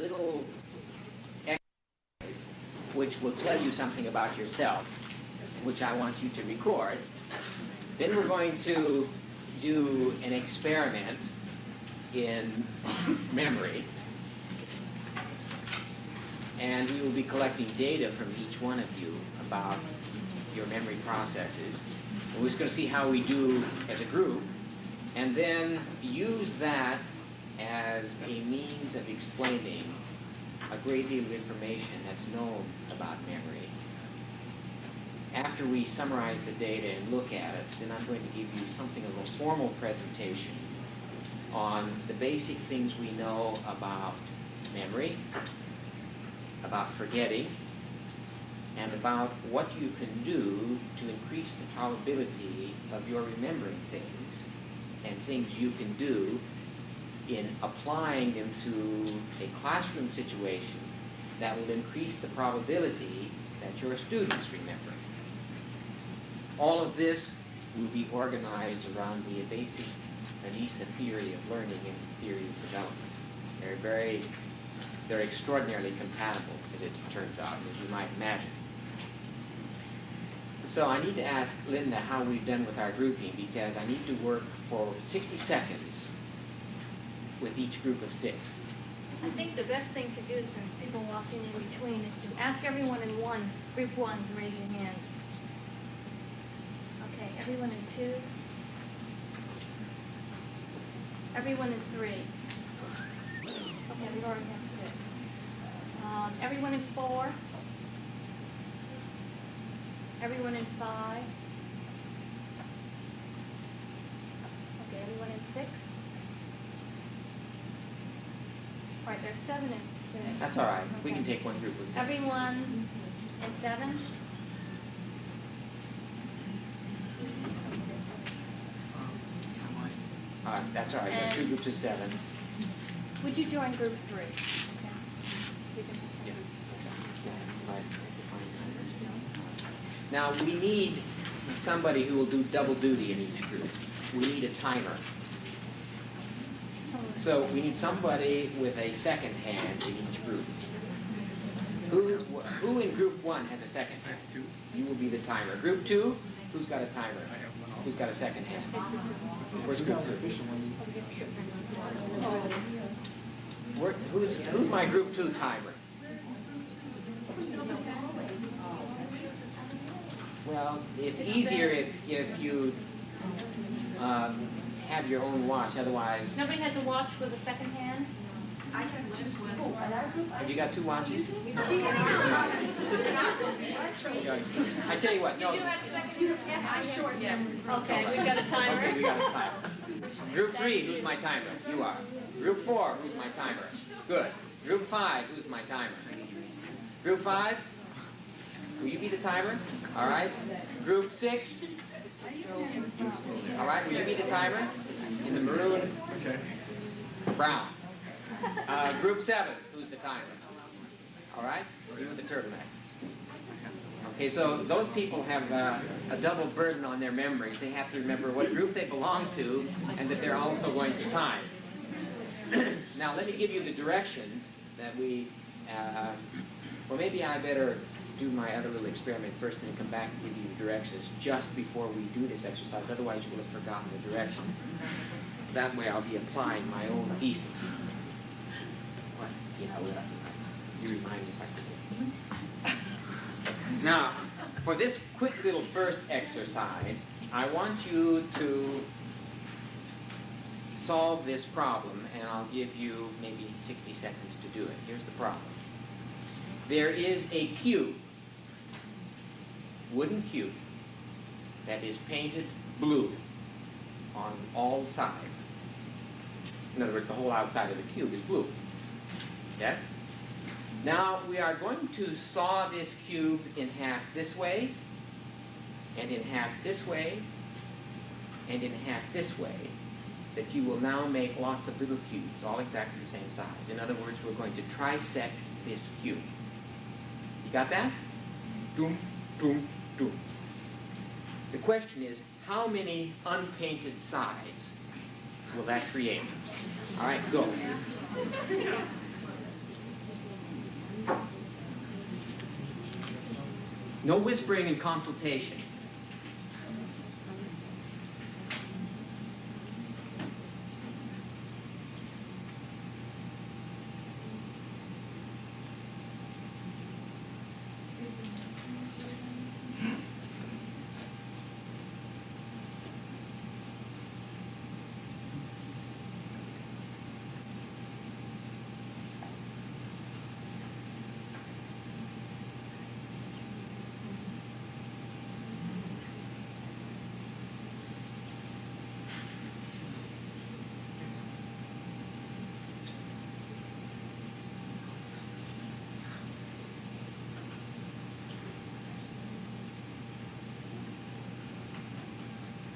little exercise which will tell you something about yourself, which I want you to record. Then we're going to do an experiment in memory, and we will be collecting data from each one of you about your memory processes. We're just going to see how we do as a group, and then use that as a means of explaining a great deal of information that's known about memory. After we summarize the data and look at it, then I'm going to give you something of a formal presentation on the basic things we know about memory, about forgetting, and about what you can do to increase the probability of your remembering things, and things you can do in applying them to a classroom situation that will increase the probability that your students remember. All of this will be organized around the basic Anisa theory of learning and theory of development. They're extraordinarily compatible, as it turns out, as you might imagine. So I need to ask Linda how we've done with our grouping, because I need to work for 60 seconds with each group of 6. I think the best thing to do, since people walked in between, is to ask everyone in group one to raise your hands. Okay, everyone in 2. Everyone in 3. Okay, we already have 6. Everyone in 4. Everyone in 5. Okay, everyone in 6. All right, there's 7 and 6. That's all right. Okay. We can take one group with 7. Everyone in 7. All right, that's all right. There's 2 groups of 7. Would you join group 3? Okay. So you can just Yeah. Now, we need somebody who will do double duty in each group. We need a timer. So we need somebody with a second hand in each group. Who in group 1 has a second hand? You will be the timer. Group 2, who's got a timer? Who's got a second hand? Where's group 2? Who's my group 2 timer? Well, it's easier if you have your own watch, otherwise... Nobody has a watch with a second hand? I can choose one. Have you got 2 watches? I tell you what, no. You do have a second hand? Yeah, I'm short, yeah. Okay, we've got a timer. Okay, we got a timer. Group 3, who's my timer? You are. Group 4, who's my timer? Good. Group 5, who's my timer? Group 5, will you be the timer? All right. Group 6, all right, will you be the timer? In the maroon? Okay. Brown. Group 7, who's the timer? All right, you with the turtleneck. Okay, so those people have a double burden on their memories. They have to remember what group they belong to and that they're also going to time. Now, let me give you the directions that we, well, maybe I better do my other little experiment first and then come back and give you the directions just before we do this exercise. Otherwise, you will have forgotten the directions. That way, I'll be applying my own thesis. What? Yeah, well, you remind me if I forget. Now, for this quick little first exercise, I want you to solve this problem, and I'll give you maybe 60 seconds to do it. Here's the problem. There is a cube, wooden cube, that is painted blue on all sides. In other words, the whole outside of the cube is blue. Yes? Now, we are going to saw this cube in half this way, and in half this way, and in half this way, that you will now make lots of little cubes, all exactly the same size. In other words, we're going to trisect this cube. You got that? Doom, doom, doom. The question is, how many unpainted sides will that create? All right, go. No whispering and consultation.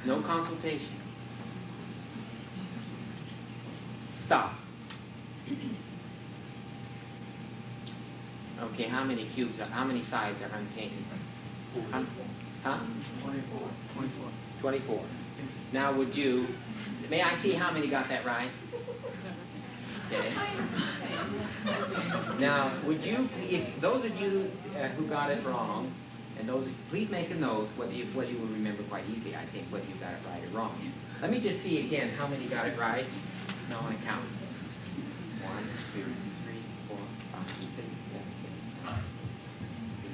No consultation. Stop. Okay, how many cubes, how many sides are unpainted? Huh? 24. 24. Now would you, may I see how many got that right? Okay. Now, would you, if those of you who got it wrong, and those, please make a note whether you will remember quite easily, I think, whether you got it right or wrong. Let me just see again how many got it right. No, I count. 1, 2, 3, 4, 5, 6, 7, 8, 9, 10,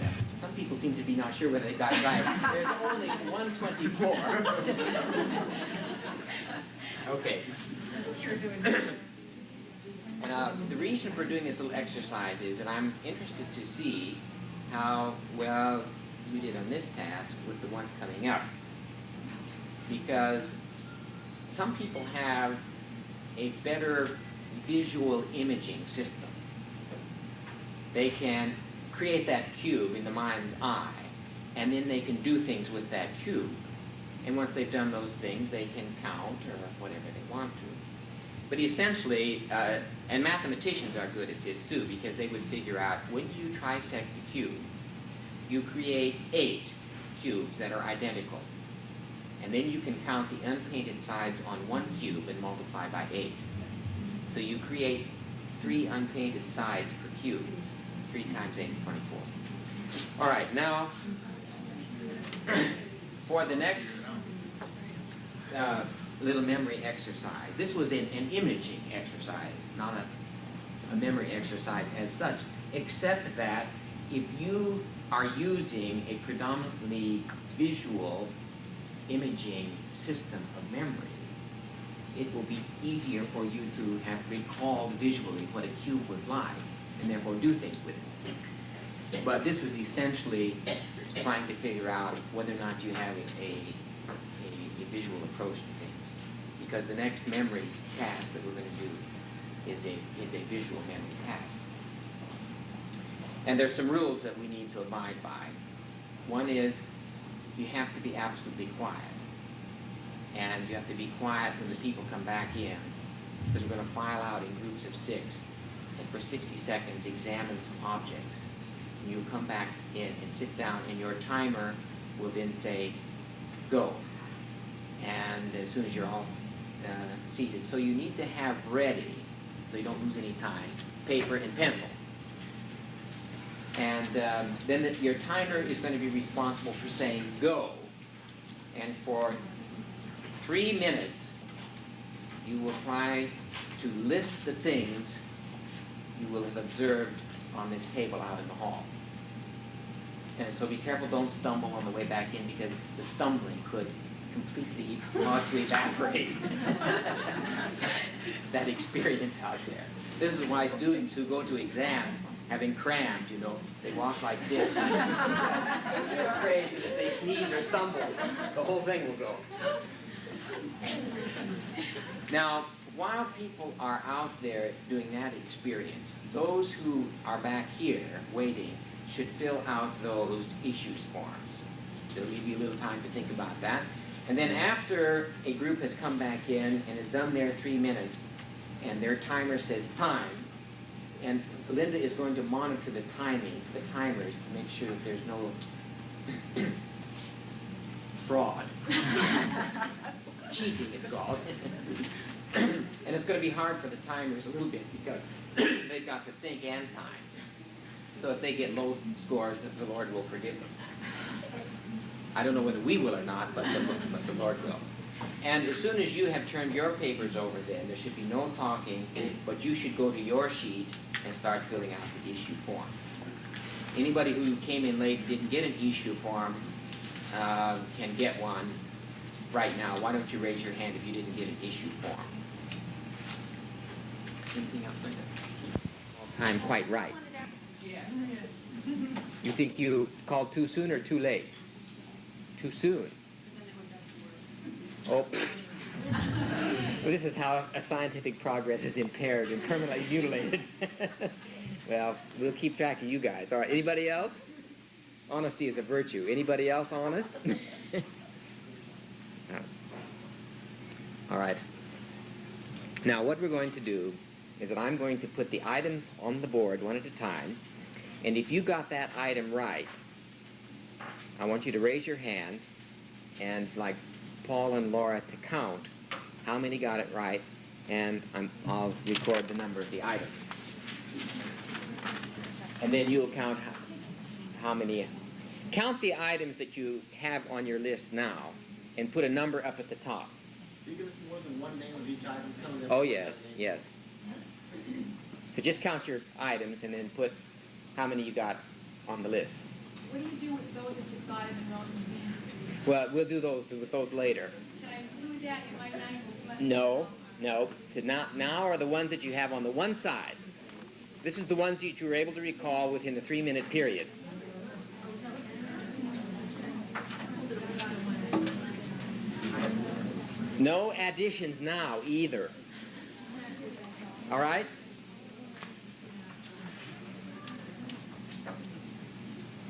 11. Some people seem to be not sure whether they got it right. There's only 124. Okay. You're doing The reason for doing this little exercise is that I'm interested to see how well you did on this task with the one coming up. Because some people have a better visual imaging system. They can create that cube in the mind's eye, and then they can do things with that cube. And once they've done those things, they can count or whatever they want to. But essentially, and mathematicians are good at this too, because they would figure out when you trisect the cube, you create 8 cubes that are identical. And then you can count the unpainted sides on one cube and multiply by 8. So you create 3 unpainted sides per cube. 3 times 8 is 24. All right, now for the next little memory exercise. This was an imaging exercise, not a memory exercise as such, except that if you are using a predominantly visual imaging system of memory, it will be easier for you to have recalled visually what a cube was like, and therefore do things with it. But this was essentially trying to figure out whether or not you have a visual approach to things. Because the next memory task that we're going to do is a visual memory task. And there's some rules that we need to abide by. One is you have to be absolutely quiet. And you have to be quiet when the people come back in, because we're going to file out in groups of 6, and for 60 seconds examine some objects. And you'll come back in and sit down, and your timer will then say, go. And as soon as you're all seated. So you need to have ready, so you don't lose any time, paper and pencil. And then your timer is going to be responsible for saying go. And for 3 minutes, you will try to list the things you will have observed on this table out in the hall. And so be careful, don't stumble on the way back in, because the stumbling could completely cause to evaporate that experience out there. This is why students who go to exams having crammed, you know, they walk like this. They're afraid that if they sneeze or stumble, the whole thing will go. Now, while people are out there doing that experience, those who are back here waiting should fill out those issues forms. They'll give you a little time to think about that. And then after a group has come back in and has done their 3 minutes, and their timer says time, and Linda is going to monitor the timing, the timers, to make sure that there's no fraud. Cheating, it's called. And it's going to be hard for the timers a little bit, because they've got to think and time. So if they get low scores, the Lord will forgive them. I don't know whether we will or not, but the Lord will. And as soon as you have turned your papers over then, there should be no talking, but you should go to your sheet and start filling out the issue form. Anybody who came in late didn't get an issue form can get one right now. Why don't you raise your hand if you didn't get an issue form? Anything else like that? Time quite right. You think you called too soon or too late? Too soon. Oh. Well, this is how a scientific progress is impaired and permanently mutilated. Well, we'll keep track of you guys. All right, anybody else? Honesty is a virtue. Anybody else honest? All right. Now, what we're going to do is that I'm going to put the items on the board one at a time, and if you got that item right, I want you to raise your hand and, like Paul and Laura, to count how many got it right, and I'll record the number of the item. And then you'll count how many. Count the items that you have on your list now and put a number up at the top. Can you give us more than one name of each item? Some of them Oh, yes, yes. So just count your items and then put how many you got on the list. What do you do with those that you thought of and wrote in? Well, we'll do those with those later. Should I include that in my nice? No. So now are the ones that you have on the one side. This is the ones that you were able to recall within the 3-minute period. No additions now either. All right?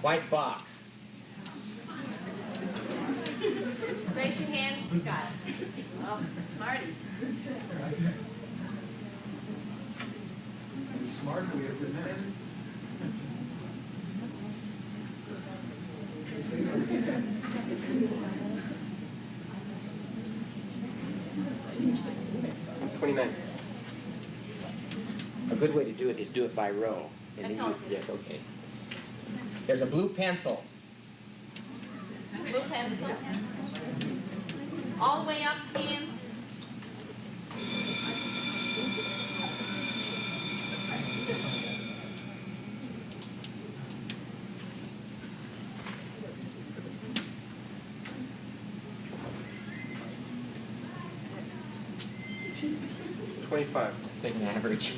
White box. Raise your hands if you got it. Oh, smarties. Smart, we have good names. A good way to do it is do it by row. And That's then all. yes, okay. There's a blue pencil. Blue pencil. All the way up, hands. Big average.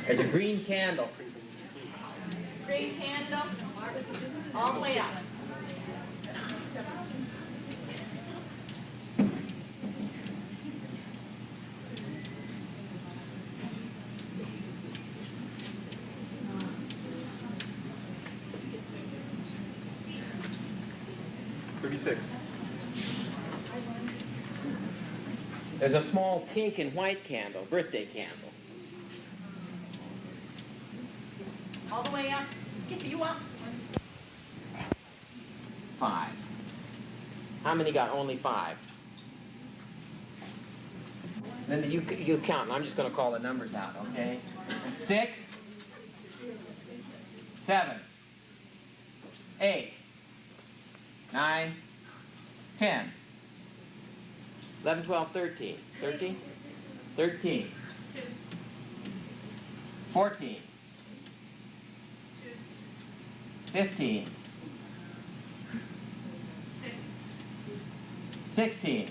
There's a green candle. Green handle. All the way up. There's a small pink and white candle, birthday candle. All the way up. Skip you up. 5. How many got only 5? Then you count, and I'm just going to call the numbers out, okay? 6, 7, 8, 9, 10, 11, 12, 13. 13? 13. 14. 15. 16.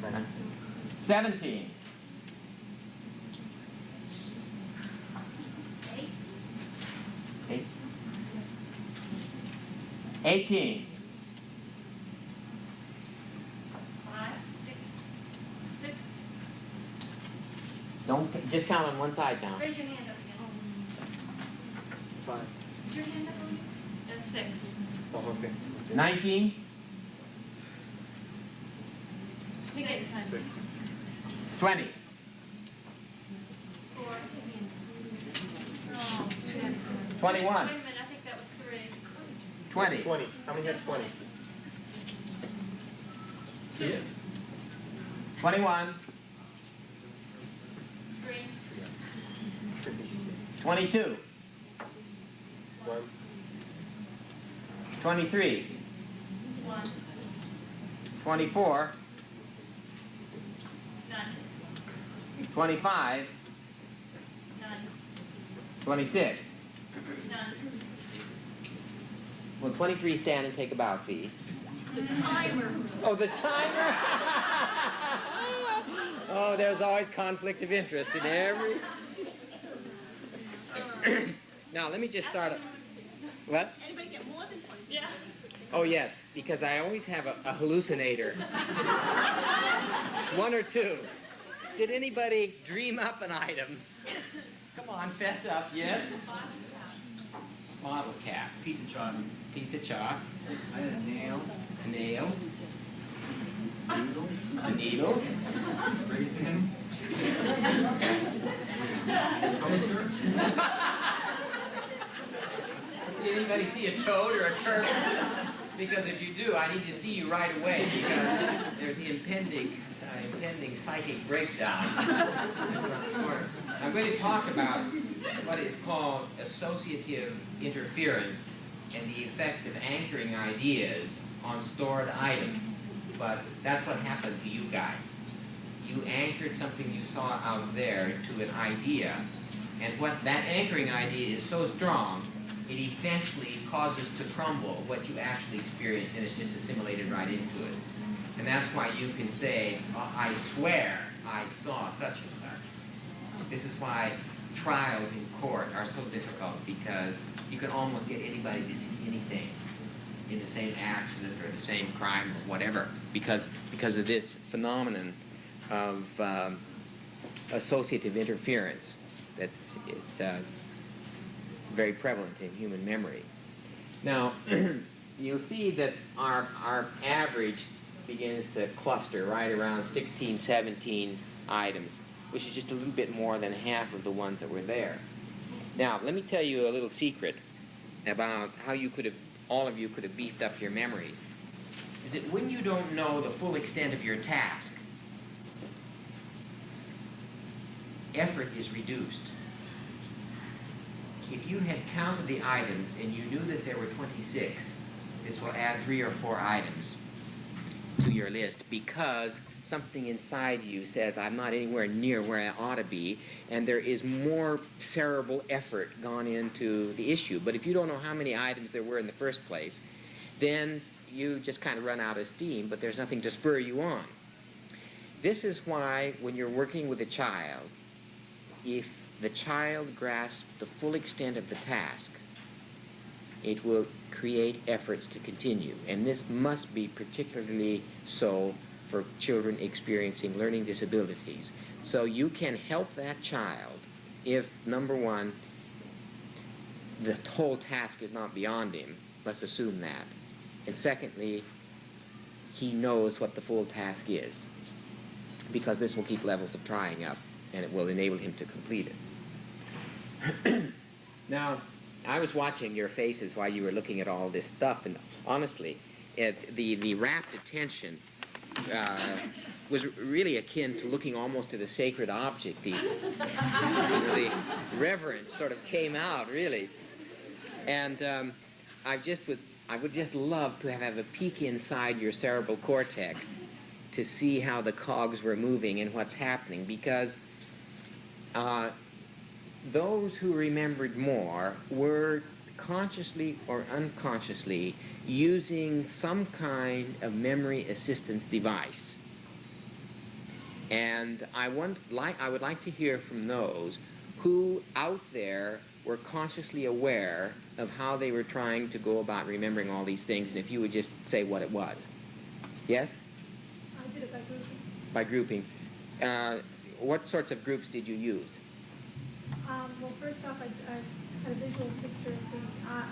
9. 17. 8. 18. 5, 6, 6. Don't just count on one side now. Raise your hand up again. 5. Put your hand up on you. That's 6. Oh, okay. 19. 6. 20. 4. 21. Wait a minute, I think that was 3. 20. 20. How many had 20? 2. 21. 3. 22. 23. 1. 24. None. 25. None. 26. None. Will 23 stand and take a bow, please? The timer. Oh, the timer? Oh, there's always conflict of interest in every... Now, let me just start... What? Anybody get more than 26? Yeah. Oh, yes, because I always have a hallucinator. One or two. Did anybody dream up an item? Come on, fess up, yes? Bottle cap. Piece of chalk. Piece of chalk. I had a nail. A nail. Needle. A needle. Spray tan. Toaster. Did anybody see a toad or a turtle? Because if you do, I need to see you right away because there's the impending psychic breakdown. I'm going to talk about what is called associative interference and the effect of anchoring ideas on stored items. But that's what happened to you guys. You anchored something you saw out there to an idea, and what that anchoring idea is so strong, it eventually causes to crumble what you actually experienced, and it's just assimilated right into it. And that's why you can say, oh, I swear I saw such and such. This is why trials in court are so difficult, because you can almost get anybody to see anything in the same accident or the same crime or whatever, because of this phenomenon of associative interference that is very prevalent in human memory. Now, you'll see that our average begins to cluster right around 16, 17 items, which is just a little bit more than half of the ones that were there. Now, let me tell you a little secret about how you could have, all of you could have beefed up your memories. Is that when you don't know the full extent of your task, effort is reduced. If you had counted the items and you knew that there were 26, this will add 3 or 4 items to your list, because something inside you says, I'm not anywhere near where I ought to be, and there is more cerebral effort gone into the issue. But if you don't know how many items there were in the first place, then you just kind of run out of steam, but there's nothing to spur you on. This is why when you're working with a child, if the child grasps the full extent of the task, it will create efforts to continue. And this must be particularly so for children experiencing learning disabilities. So you can help that child if, number one, the whole task is not beyond him. Let's assume that. And secondly, he knows what the full task is, because this will keep levels of trying up, and it will enable him to complete it. Now, I was watching your faces while you were looking at all this stuff, and honestly, the rapt attention was really akin to looking almost at a sacred object. The reverence sort of came out, really. And I would just love to have a peek inside your cerebral cortex to see how the cogs were moving and what's happening, because those who remembered more were consciously or unconsciously using some kind of memory assistance device. And I would like to hear from those who out there were consciously aware of how they were trying to go about remembering all these things, and if you would just say what it was. Yes? I did it by grouping. By grouping. What sorts of groups did you use? Well, first off, I had a visual picture of the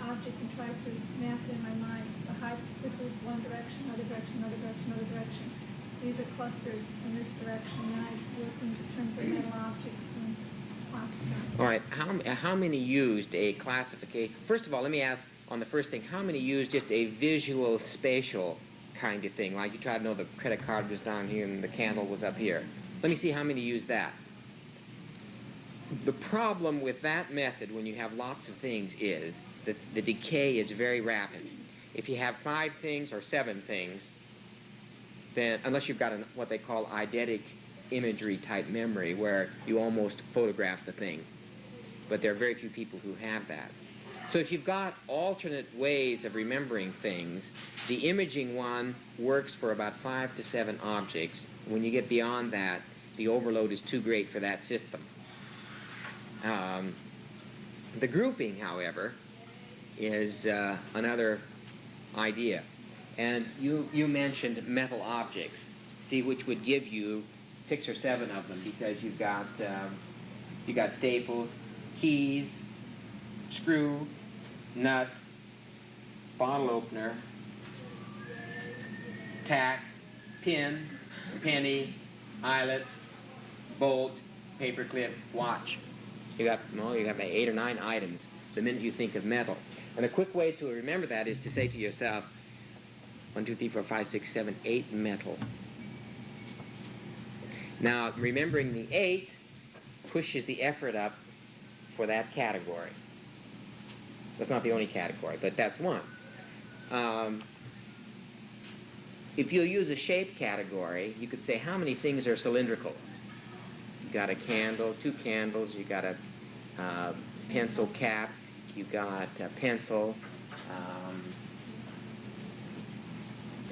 objects and tried to map it in my mind. This is one direction, other direction, other direction, other direction. These are clustered in this direction, and I worked in terms of metal objects and plastic. All right, how many used a classification? First of all, let me ask on the first thing, how many used just a visual spatial kind of thing, like you try to know the credit card was down here and the candle was up here. Let me see how many use that. The problem with that method when you have lots of things is that the decay is very rapid. If you have 5 things or 7 things, then unless you've got what they call eidetic imagery type memory where you almost photograph the thing, but there are very few people who have that. So if you've got alternate ways of remembering things, the imaging one works for about 5 to 7 objects. When you get beyond that, the overload is too great for that system. The grouping, however, is another idea. And you mentioned metal objects, see, which would give you 6 or 7 of them because you've got staples, keys, screw, nut, bottle opener, tack, pin, penny, eyelet, bolt, paper clip, watch. You got about 8 or 9 items the minute you think of metal. And a quick way to remember that is to say to yourself, 1, 2, 3, 4, 5, 6, 7, 8 metal. Now, remembering the 8 pushes the effort up for that category. That's not the only category, but that's one. If you use a shape category, you could say how many things are cylindrical. You got a candle, 2 candles, you got a pencil cap, you got a pencil,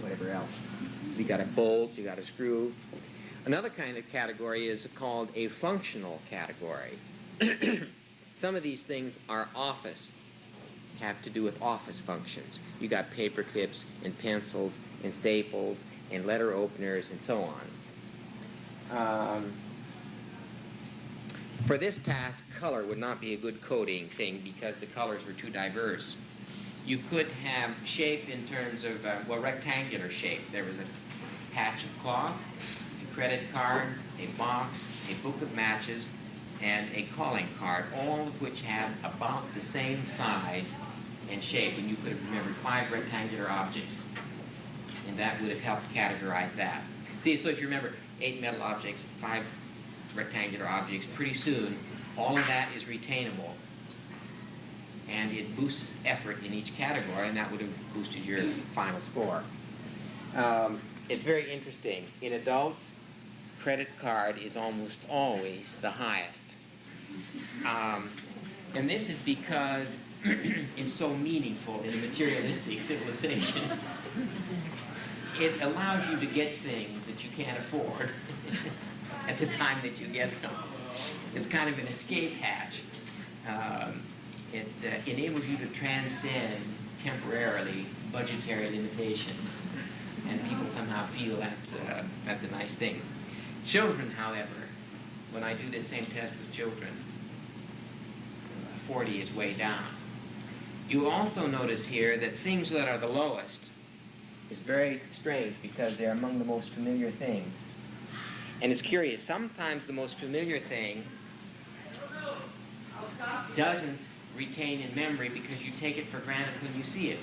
whatever else. You got a bolt, you got a screw. Another kind of category is called a functional category. Some of these things are have to do with office functions. You got paper clips and pencils and staples and letter openers and so on. For this task, color would not be a good coding thing because the colors were too diverse. You could have shape in terms of, rectangular shape. There was a patch of cloth, a credit card, a box, a book of matches, and a calling card, all of which had about the same size and shape, and you could have remembered 5 rectangular objects, and that would have helped categorize that. See, so if you remember 8 metal objects, 5 rectangular objects, pretty soon all of that is retainable, and it boosts effort in each category, and that would have boosted your final score. It's very interesting. In adults, credit card is almost always the highest. And this is because it's so meaningful in a materialistic civilization. It allows you to get things that you can't afford at the time that you get them. It's kind of an escape hatch. It enables you to transcend temporarily budgetary limitations, and people somehow feel that's a nice thing. Children, however, when I do this same test with children, 40 is way down. You also notice here that things that are the lowest is very strange because they're among the most familiar things. And it's curious, sometimes the most familiar thing doesn't retain in memory because you take it for granted when you see it.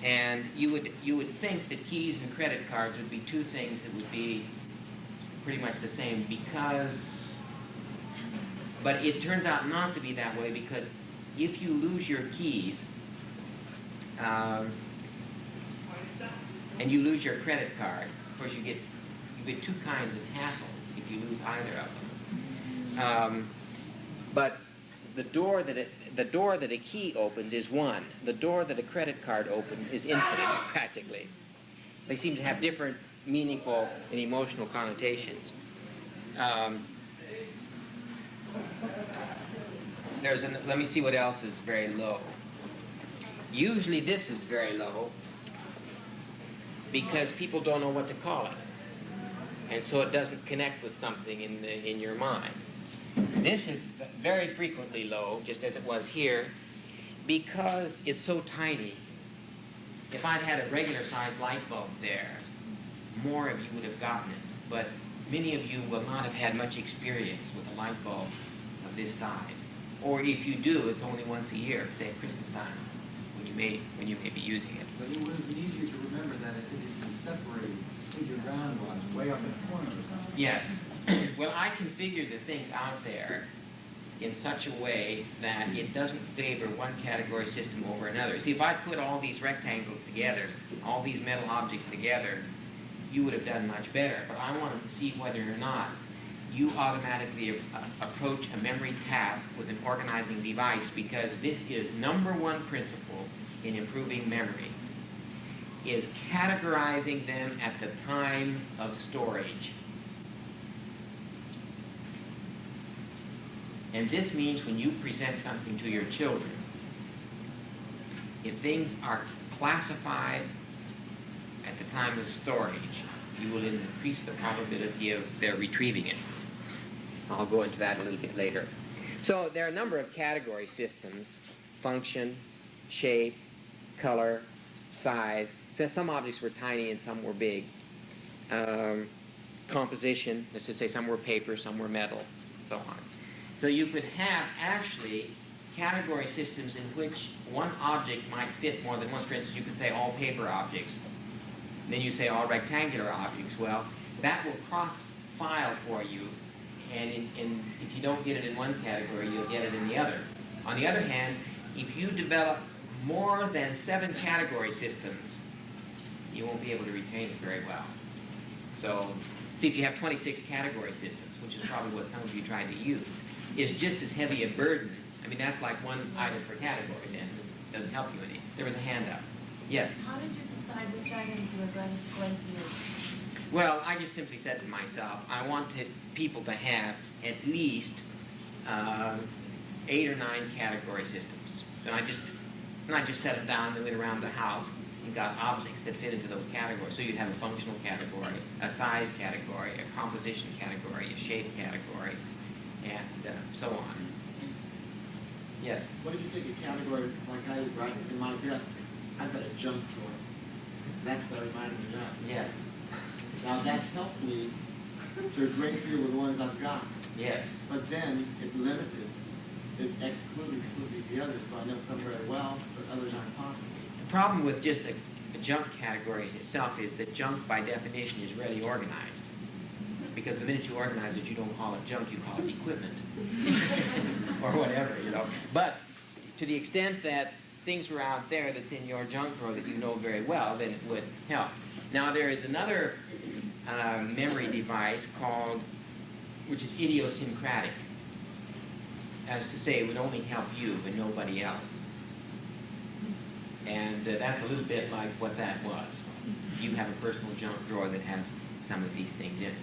And you would think that keys and credit cards would be 2 things that would be pretty much the same but it turns out not to be that way, because if you lose your keys and you lose your credit card, of course you get 2 kinds of hassles if you lose either of them. But the door that a key opens is one. The door that a credit card opens is infinite, practically. They seem to have different meaningful and emotional connotations. Let me see what else is very low. Usually this is very low because people don't know what to call it, and so it doesn't connect with something in your mind. This is very frequently low, just as it was here, because it's so tiny. If I'd had a regular sized light bulb there, more of you would have gotten it, but many of you will not have had much experience with a light bulb of this size. Or if you do, it's only once a year, say at Christmas time, when you may be using it. But it would have been easier to remember that it is separated, figure ground-wise, way up in the corner or something. Yes. Well, I configured the things out there in such a way that it doesn't favor one category system over another. See, if I put all these rectangles together, all these metal objects together, you would have done much better. But I wanted to see whether or not you automatically approach a memory task with an organizing device, because this is #1 principle in improving memory, is categorizing them at the time of storage. And this means when you present something to your children, if things are classified at the time of storage, you will increase the probability of their retrieving it. I'll go into that a little bit later. So there are a number of category systems: function, shape, color, size. So some objects were tiny and some were big. Composition, let's just say some were paper, some were metal, so on. So you could have actually category systems in which one object might fit more than once. For instance, you could say all paper objects. Then you say all rectangular objects. Well, that will cross-file for you, and if you don't get it in one category, you'll get it in the other. On the other hand, if you develop more than 7 category systems, you won't be able to retain it very well. So, see, if you have 26 category systems, which is probably what some of you tried to use, is just as heavy a burden. I mean, that's like one item per category, then. It doesn't help you any. There was a hand up. Yes? How did you decide which items you were going to use? Well, I just simply said to myself, I wanted people to have at least 8 or 9 category systems. And I just set them down and went around the house and got objects that fit into those categories. So you'd have a functional category, a size category, a composition category, a shape category, and so on. Yes? What if you take a category like I did right in my desk? I've got a junk drawer. That's what reminded me of. Yes. Now that helped me to a great deal with the ones I've got. Yes. But then it limited, it excluded completely the others, so I know some very well, but others aren't possible. The problem with just a junk category itself is that junk, by definition, is rarely organized. Because the minute you organize it, you don't call it junk, you call it equipment. Or whatever, you know. But to the extent that things were out there that's in your junk drawer that you know very well, then it would help. Now there is another memory device which is idiosyncratic. As to say, it would only help you and nobody else. And that's a little bit like what that was. You have a personal junk drawer that has some of these things in it.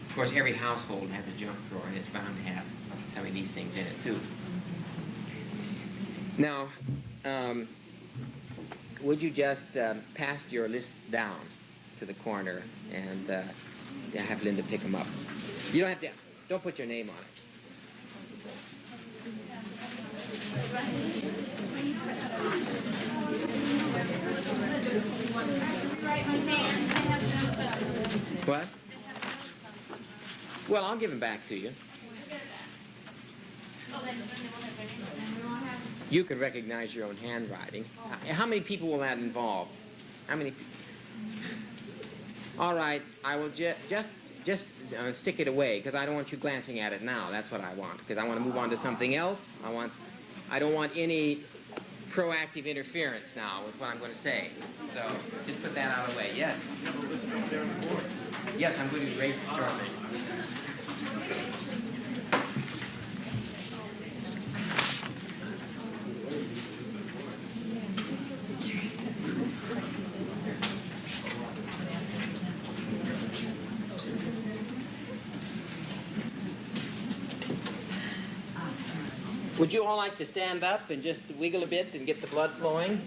Of course, every household has a junk drawer, and it's bound to have some of these things in it, too. Now, would you just pass your lists down to the corner and have Linda pick them up? You don't have to, don't put your name on it. What? Well, I'll give them back to you. You could recognize your own handwriting. How many people will that involve? How many people? All right, I will just stick it away, because I don't want you glancing at it now. That's what I want, because I want to move on to something else. I don't want any proactive interference now with what I'm going to say. So just put that out of the way. Yes? Yes, I'm going to erase it shortly. Would you all like to stand up and just wiggle a bit and get the blood flowing?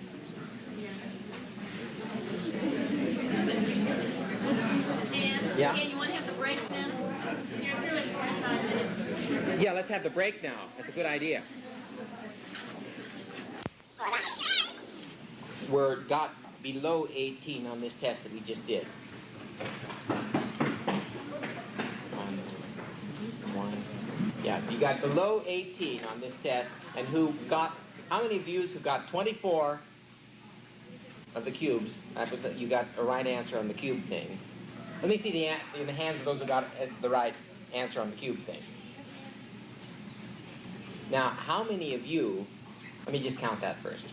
Yeah. Dan, you want to have the break now? You're through in 45 minutes. Yeah, let's have the break now. That's a good idea. We got below 18 on this test that we just did. Yeah, you got below 18 on this test, and how many of you who got 24 of the cubes. You got a right answer on the cube thing. Let me see the hands of those who got the right answer on the cube thing. Now, how many of you, let me just count that first.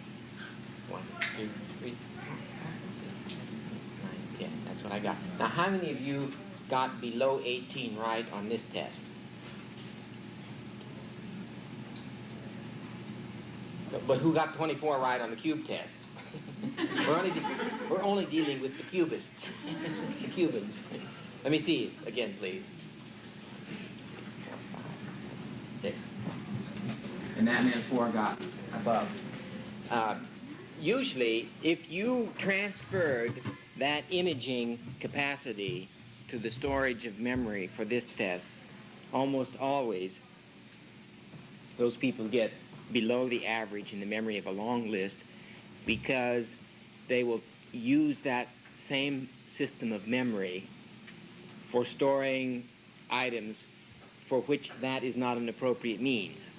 1, 2, 3, 4, 5, 6, 7, 8, 9, 10. That's what I got. Now, how many of you got below 18 right on this test? But who got 24 right on the cube test? We're only dealing with the cubists, the Cubans. Let me see it again, please. 4, 5, 6. And that meant 4 got above. Usually, if you transferred that imaging capacity to the storage of memory for this test, almost always those people get below the average in the memory of a long list, because they will use that same system of memory for storing items for which that is not an appropriate means.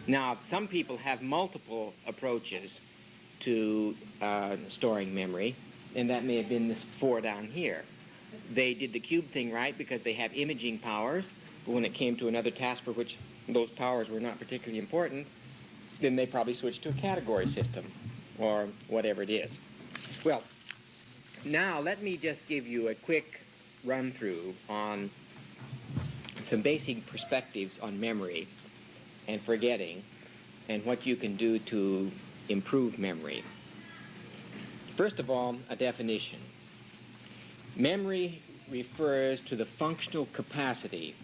Now, some people have multiple approaches to storing memory, and that may have been this 4 down here. They did the cube thing right because they have imaging powers, but when it came to another task for which those powers were not particularly important, then they probably switched to a category system or whatever it is. Well, now let me just give you a quick run through on some basic perspectives on memory and forgetting and what you can do to improve memory. First of all, a definition. Memory refers to the functional capacity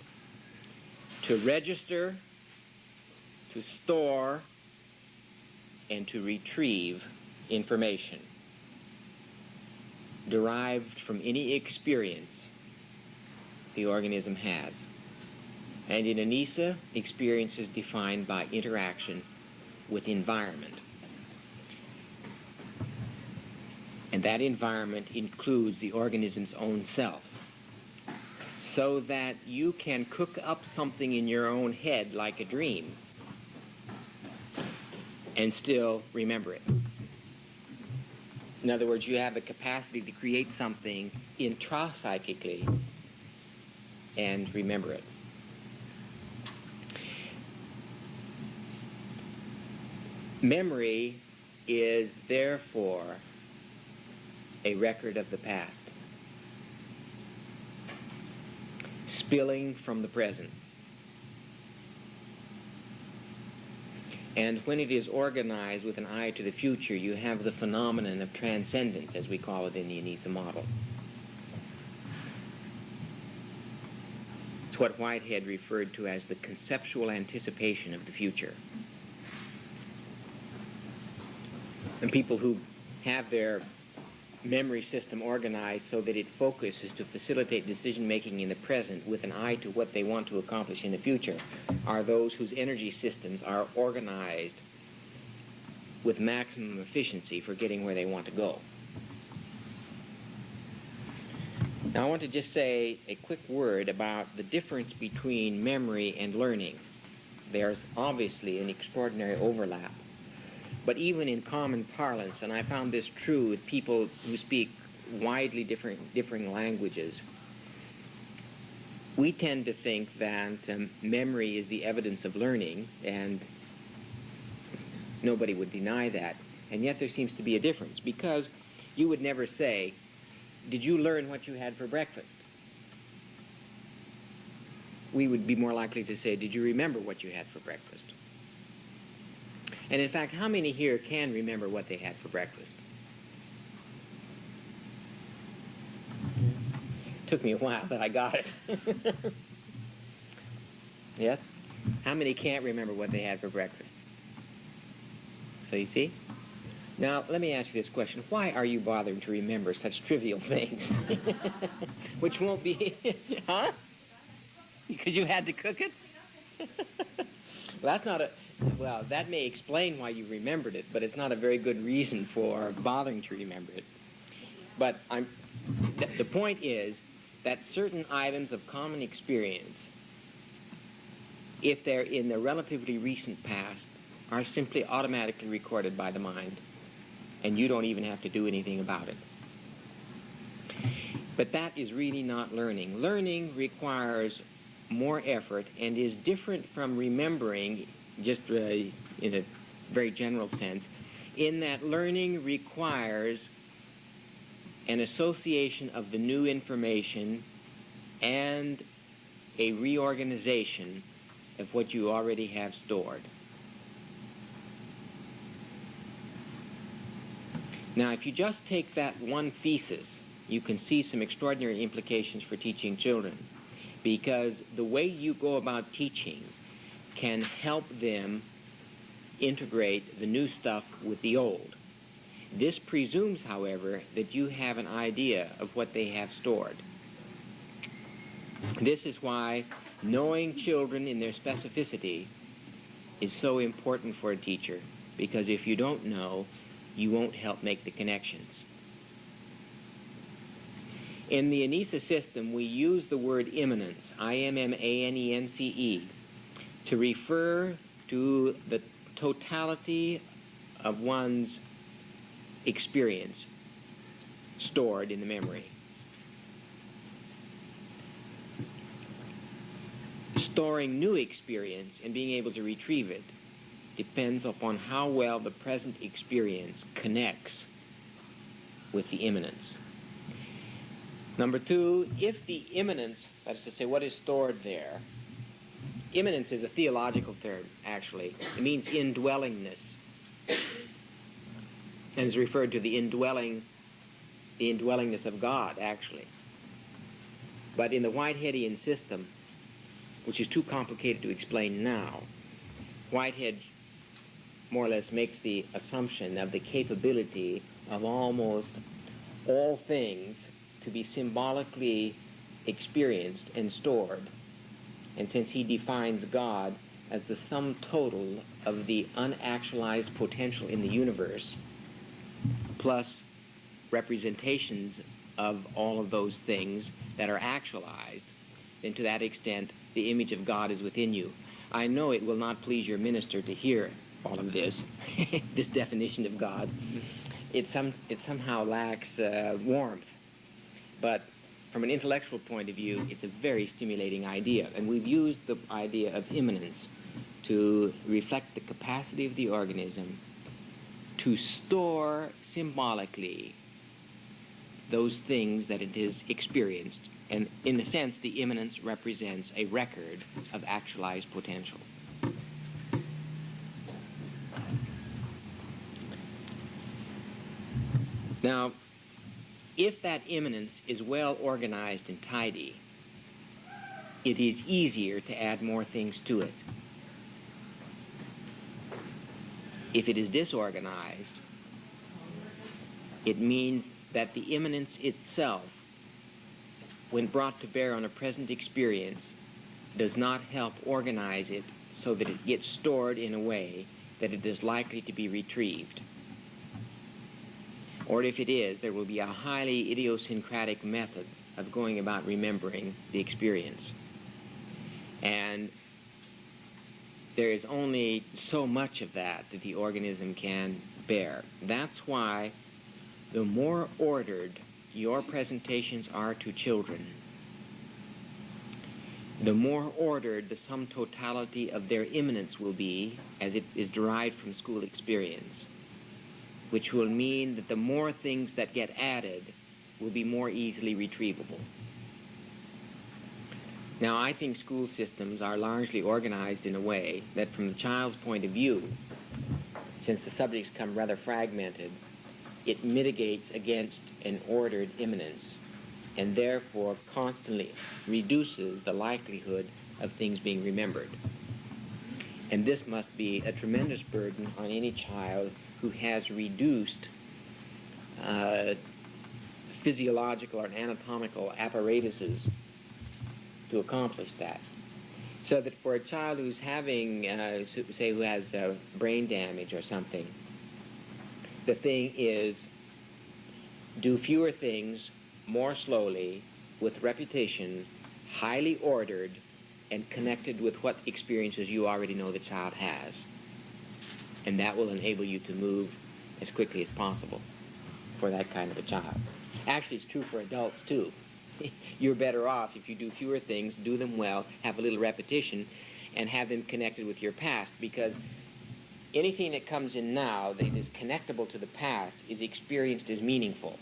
to register, to store, and to retrieve information derived from any experience the organism has. And in Anisa, experience is defined by interaction with environment. And that environment includes the organism's own self, so that you can cook up something in your own head like a dream and still remember it. In other words, you have the capacity to create something intrapsychically and remember it. Memory is therefore a record of the past, spilling from the present. And when it is organized with an eye to the future, you have the phenomenon of transcendence, as we call it in the Anisa-Model. It's what Whitehead referred to as the conceptual anticipation of the future. And people who have their memory system organized so that it focuses to facilitate decision-making in the present with an eye to what they want to accomplish in the future are those whose energy systems are organized with maximum efficiency for getting where they want to go. Now I want to just say a quick word about the difference between memory and learning. There's obviously an extraordinary overlap. But even in common parlance, and I found this true with people who speak widely differing languages, we tend to think that memory is the evidence of learning, and nobody would deny that. And yet there seems to be a difference, because you would never say, "Did you learn what you had for breakfast?" We would be more likely to say, "Did you remember what you had for breakfast?" And in fact, how many here can remember what they had for breakfast? It took me a while, but I got it. Yes? How many can't remember what they had for breakfast? So you see? Now, let me ask you this question. Why are you bothering to remember such trivial things? Which won't be... Huh? Because you had to cook it? Well, that's not a... Well, that may explain why you remembered it, but it's not a very good reason for bothering to remember it. But the point is that certain items of common experience, if they're in the relatively recent past, are simply automatically recorded by the mind. and you don't even have to do anything about it. But that is really not learning. Learning requires more effort and is different from remembering, just in a very general sense, in that learning requires an association of the new information and a reorganization of what you already have stored. Now, if you just take that one thesis, you can see some extraordinary implications for teaching children, because the way you go about teaching can help them integrate the new stuff with the old. This presumes, however, that you have an idea of what they have stored. This is why knowing children in their specificity is so important for a teacher, because if you don't know, you won't help make the connections. In the Anisa system, we use the word immanence, I-M-M-A-N-E-N-C-E, to refer to the totality of one's experience stored in the memory. Storing new experience and being able to retrieve it depends upon how well the present experience connects with the immanence. Number two, if the immanence, that is to say, what is stored there, immanence is a theological term, actually. It means indwellingness, and is referred to the indwellingness of God, actually. But in the Whiteheadian system, which is too complicated to explain now, Whitehead more or less makes the assumption of the capability of almost all things to be symbolically experienced and stored. And since he defines God as the sum total of the unactualized potential in the universe, plus representations of all of those things that are actualized, then to that extent, the image of God is within you. I know it will not please your minister to hear all of this, this definition of God. It somehow lacks warmth. But from an intellectual point of view, it's a very stimulating idea. And we've used the idea of immanence to reflect the capacity of the organism to store symbolically those things that it has experienced. And in a sense, the immanence represents a record of actualized potential. Now, if that immanence is well organized and tidy, it is easier to add more things to it. If it is disorganized, it means that the immanence itself, when brought to bear on a present experience, does not help organize it so that it gets stored in a way that it is likely to be retrieved. Or if it is, there will be a highly idiosyncratic method of going about remembering the experience. And there is only so much of that that the organism can bear. That's why the more ordered your presentations are to children, the more ordered the sum totality of their immanence will be as it is derived from school experience, which will mean that the more things that get added will be more easily retrievable. Now, I think school systems are largely organized in a way that from the child's point of view, since the subjects come rather fragmented, it mitigates against an ordered immanence and therefore constantly reduces the likelihood of things being remembered. And this must be a tremendous burden on any child who has reduced physiological or anatomical apparatuses to accomplish that. So that for a child who's having, say, who has brain damage or something, the thing is do fewer things more slowly, with repetition, highly ordered, and connected with what experiences you already know the child has. And that will enable you to move as quickly as possible for that kind of a child. Actually, it's true for adults too. You're better off if you do fewer things, do them well, have a little repetition, and have them connected with your past, because anything that comes in now that is connectable to the past is experienced as meaningful,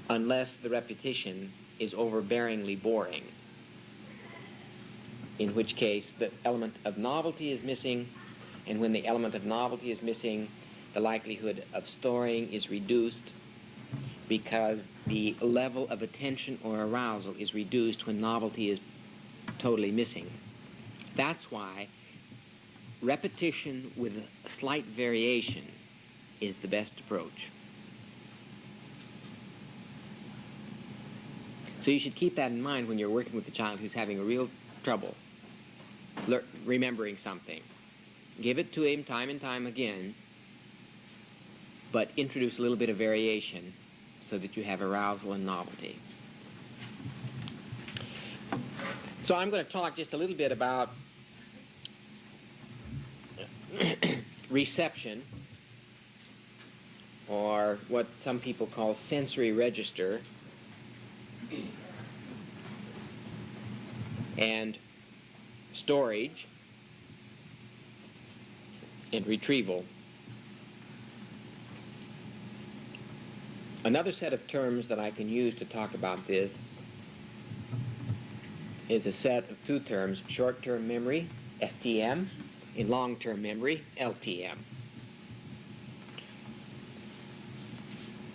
unless the repetition is overbearingly boring, in which case the element of novelty is missing, and when the element of novelty is missing, the likelihood of storing is reduced, because the level of attention or arousal is reduced when novelty is totally missing. That's why repetition with slight variation is the best approach. So you should keep that in mind when you're working with a child who's having a real trouble remembering something. Give it to him time and time again, but introduce a little bit of variation so that you have arousal and novelty. So I'm going to talk just a little bit about reception, or what some people call sensory register, and storage and retrieval. Another set of terms that I can use to talk about this is a set of two terms: short-term memory, STM, and long-term memory, LTM.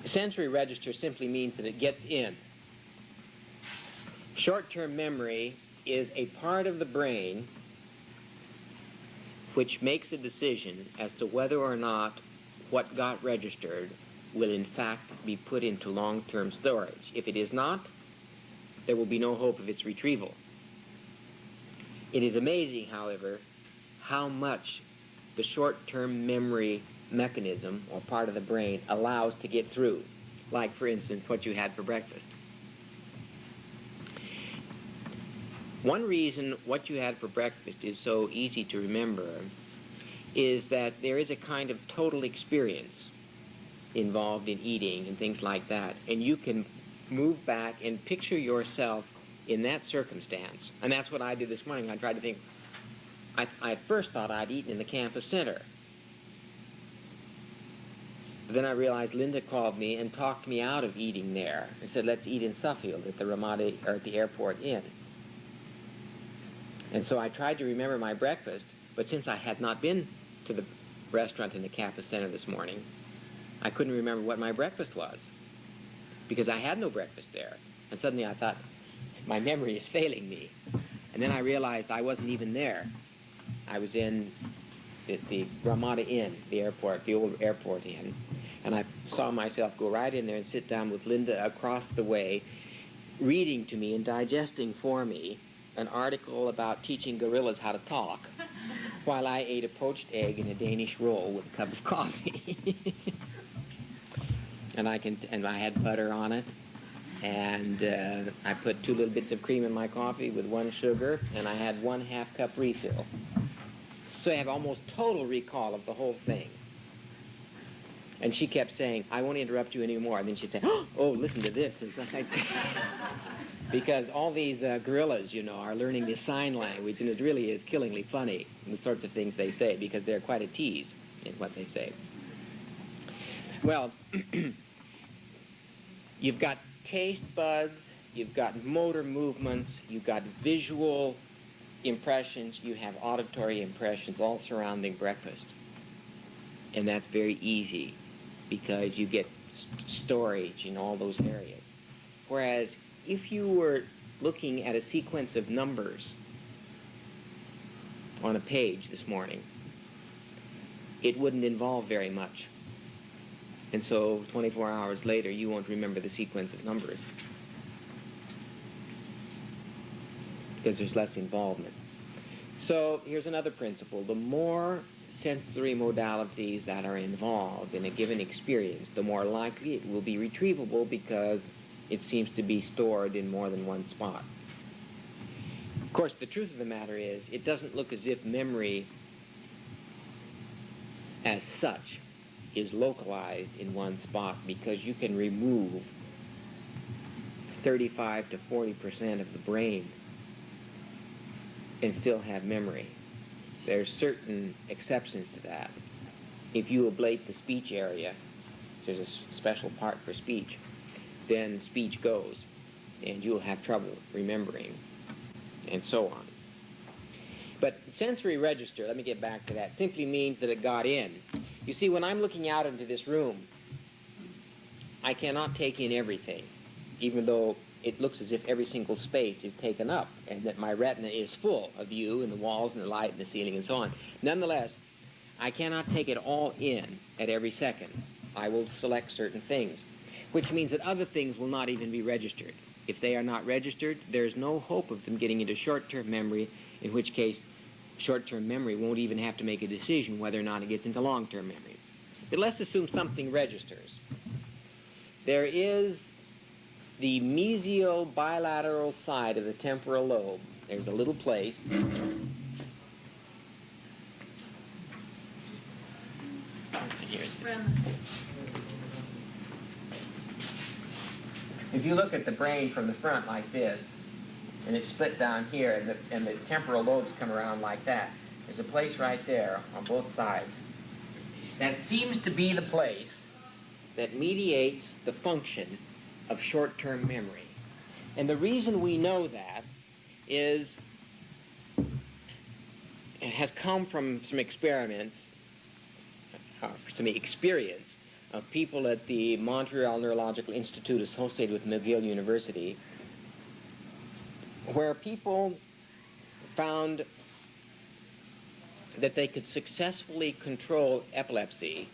Sensory register simply means that it gets in. Short-term memory is a part of the brain which makes a decision as to whether or not what got registered will in fact be put into long-term storage. If it is not, there will be no hope of its retrieval. It is amazing, however, how much the short-term memory mechanism, or part of the brain, allows to get through. Like, for instance, what you had for breakfast. One reason what you had for breakfast is so easy to remember is that there is a kind of total experience involved in eating and things like that, and you can move back and picture yourself in that circumstance. And that's what I did this morning. I tried to think. I at first thought I'd eaten in the campus center. But then I realized Linda called me and talked me out of eating there and said, let's eat in Suffield at the Ramada, or at the Airport Inn. And so I tried to remember my breakfast, but since I had not been to the restaurant in the campus center this morning, I couldn't remember what my breakfast was, because I had no breakfast there. And suddenly I thought, my memory is failing me. And then I realized I wasn't even there. I was in the Ramada Inn, the airport, the old airport inn, and I saw myself go right in there and sit down with Linda across the way, reading to me and digesting for me an article about teaching gorillas how to talk, while I ate a poached egg and a Danish roll with a cup of coffee. And I had butter on it, and I put 2 little bits of cream in my coffee with 1 sugar, and I had 1/2 cup refill. So I have almost total recall of the whole thing. And she kept saying, I won't interrupt you anymore. And then she'd say, oh, listen to this. Because all these gorillas, you know, are learning this sign language, and it really is killingly funny, the sorts of things they say, because they're quite a tease in what they say. Well, you've got taste buds, you've got motor movements, you've got visual impressions, you have auditory impressions, all surrounding breakfast. And that's very easy, because you get storage in all those areas. Whereas if you were looking at a sequence of numbers on a page this morning, it wouldn't involve very much. And so 24 hours later, you won't remember the sequence of numbers, because there's less involvement. So here's another principle. The more sensory modalities that are involved in a given experience, the more likely it will be retrievable, because it seems to be stored in more than one spot. Of course, the truth of the matter is, it doesn't look as if memory as such is localized in one spot because you can remove 35 to 40% of the brain and still have memory. There's certain exceptions to that. If you ablate the speech area, there's a special part for speech, then speech goes, and you'll have trouble remembering, and so on. But sensory register, let me get back to that, simply means that it got in. You see, when I'm looking out into this room, I cannot take in everything, even though it looks as if every single space is taken up and that my retina is full of you and the walls and the light and the ceiling and so on. Nonetheless, I cannot take it all in at every second. I will select certain things, which means that other things will not even be registered. If they are not registered, there's no hope of them getting into short-term memory, in which case short-term memory won't even have to make a decision whether or not it gets into long-term memory. But let's assume something registers. There is the mesial bilateral side of the temporal lobe. There's a little place. If you look at the brain from the front like this, and it's split down here, and the temporal lobes come around like that, there's a place right there on both sides. That seems to be the place that mediates the function of short-term memory. And the reason we know that is it has come from some experiments, some experience of people at the Montreal Neurological Institute associated with McGill University, where people found that they could successfully control epilepsy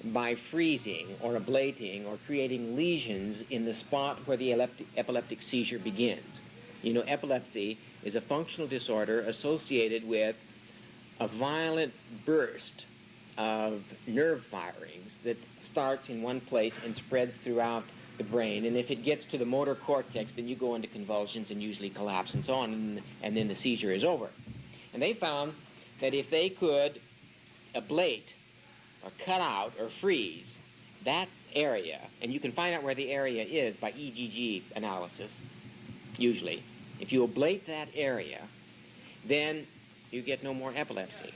by freezing or ablating or creating lesions in the spot where the epileptic seizure begins. You know, epilepsy is a functional disorder associated with a violent burst of nerve firings that starts in one place and spreads throughout the brain. And if it gets to the motor cortex, then you go into convulsions and usually collapse and so on, and then the seizure is over. And they found that if they could ablate or cut out or freeze that area, and you can find out where the area is by EEG analysis, usually. If you ablate that area, then you get no more epilepsy.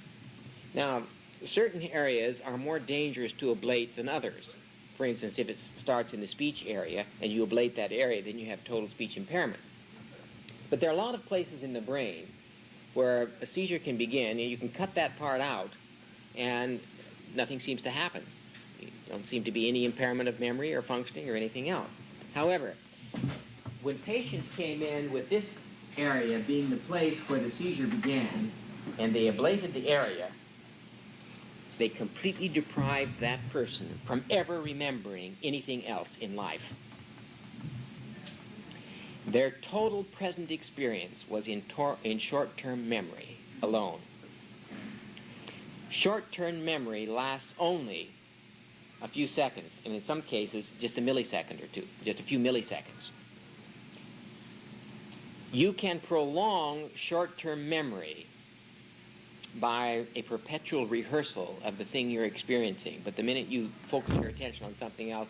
Now, certain areas are more dangerous to ablate than others. For instance, if it starts in the speech area and you ablate that area, then you have total speech impairment. But there are a lot of places in the brain where a seizure can begin, and you can cut that part out, and nothing seems to happen. There don't seem to be any impairment of memory or functioning or anything else. However, when patients came in with this area being the place where the seizure began, and they ablated the area, they completely deprived that person from ever remembering anything else in life. Their total present experience was in short-term memory alone. Short-term memory lasts only a few seconds, and in some cases, just a millisecond or two, just a few milliseconds. You can prolong short-term memory by a perpetual rehearsal of the thing you're experiencing, but the minute you focus your attention on something else,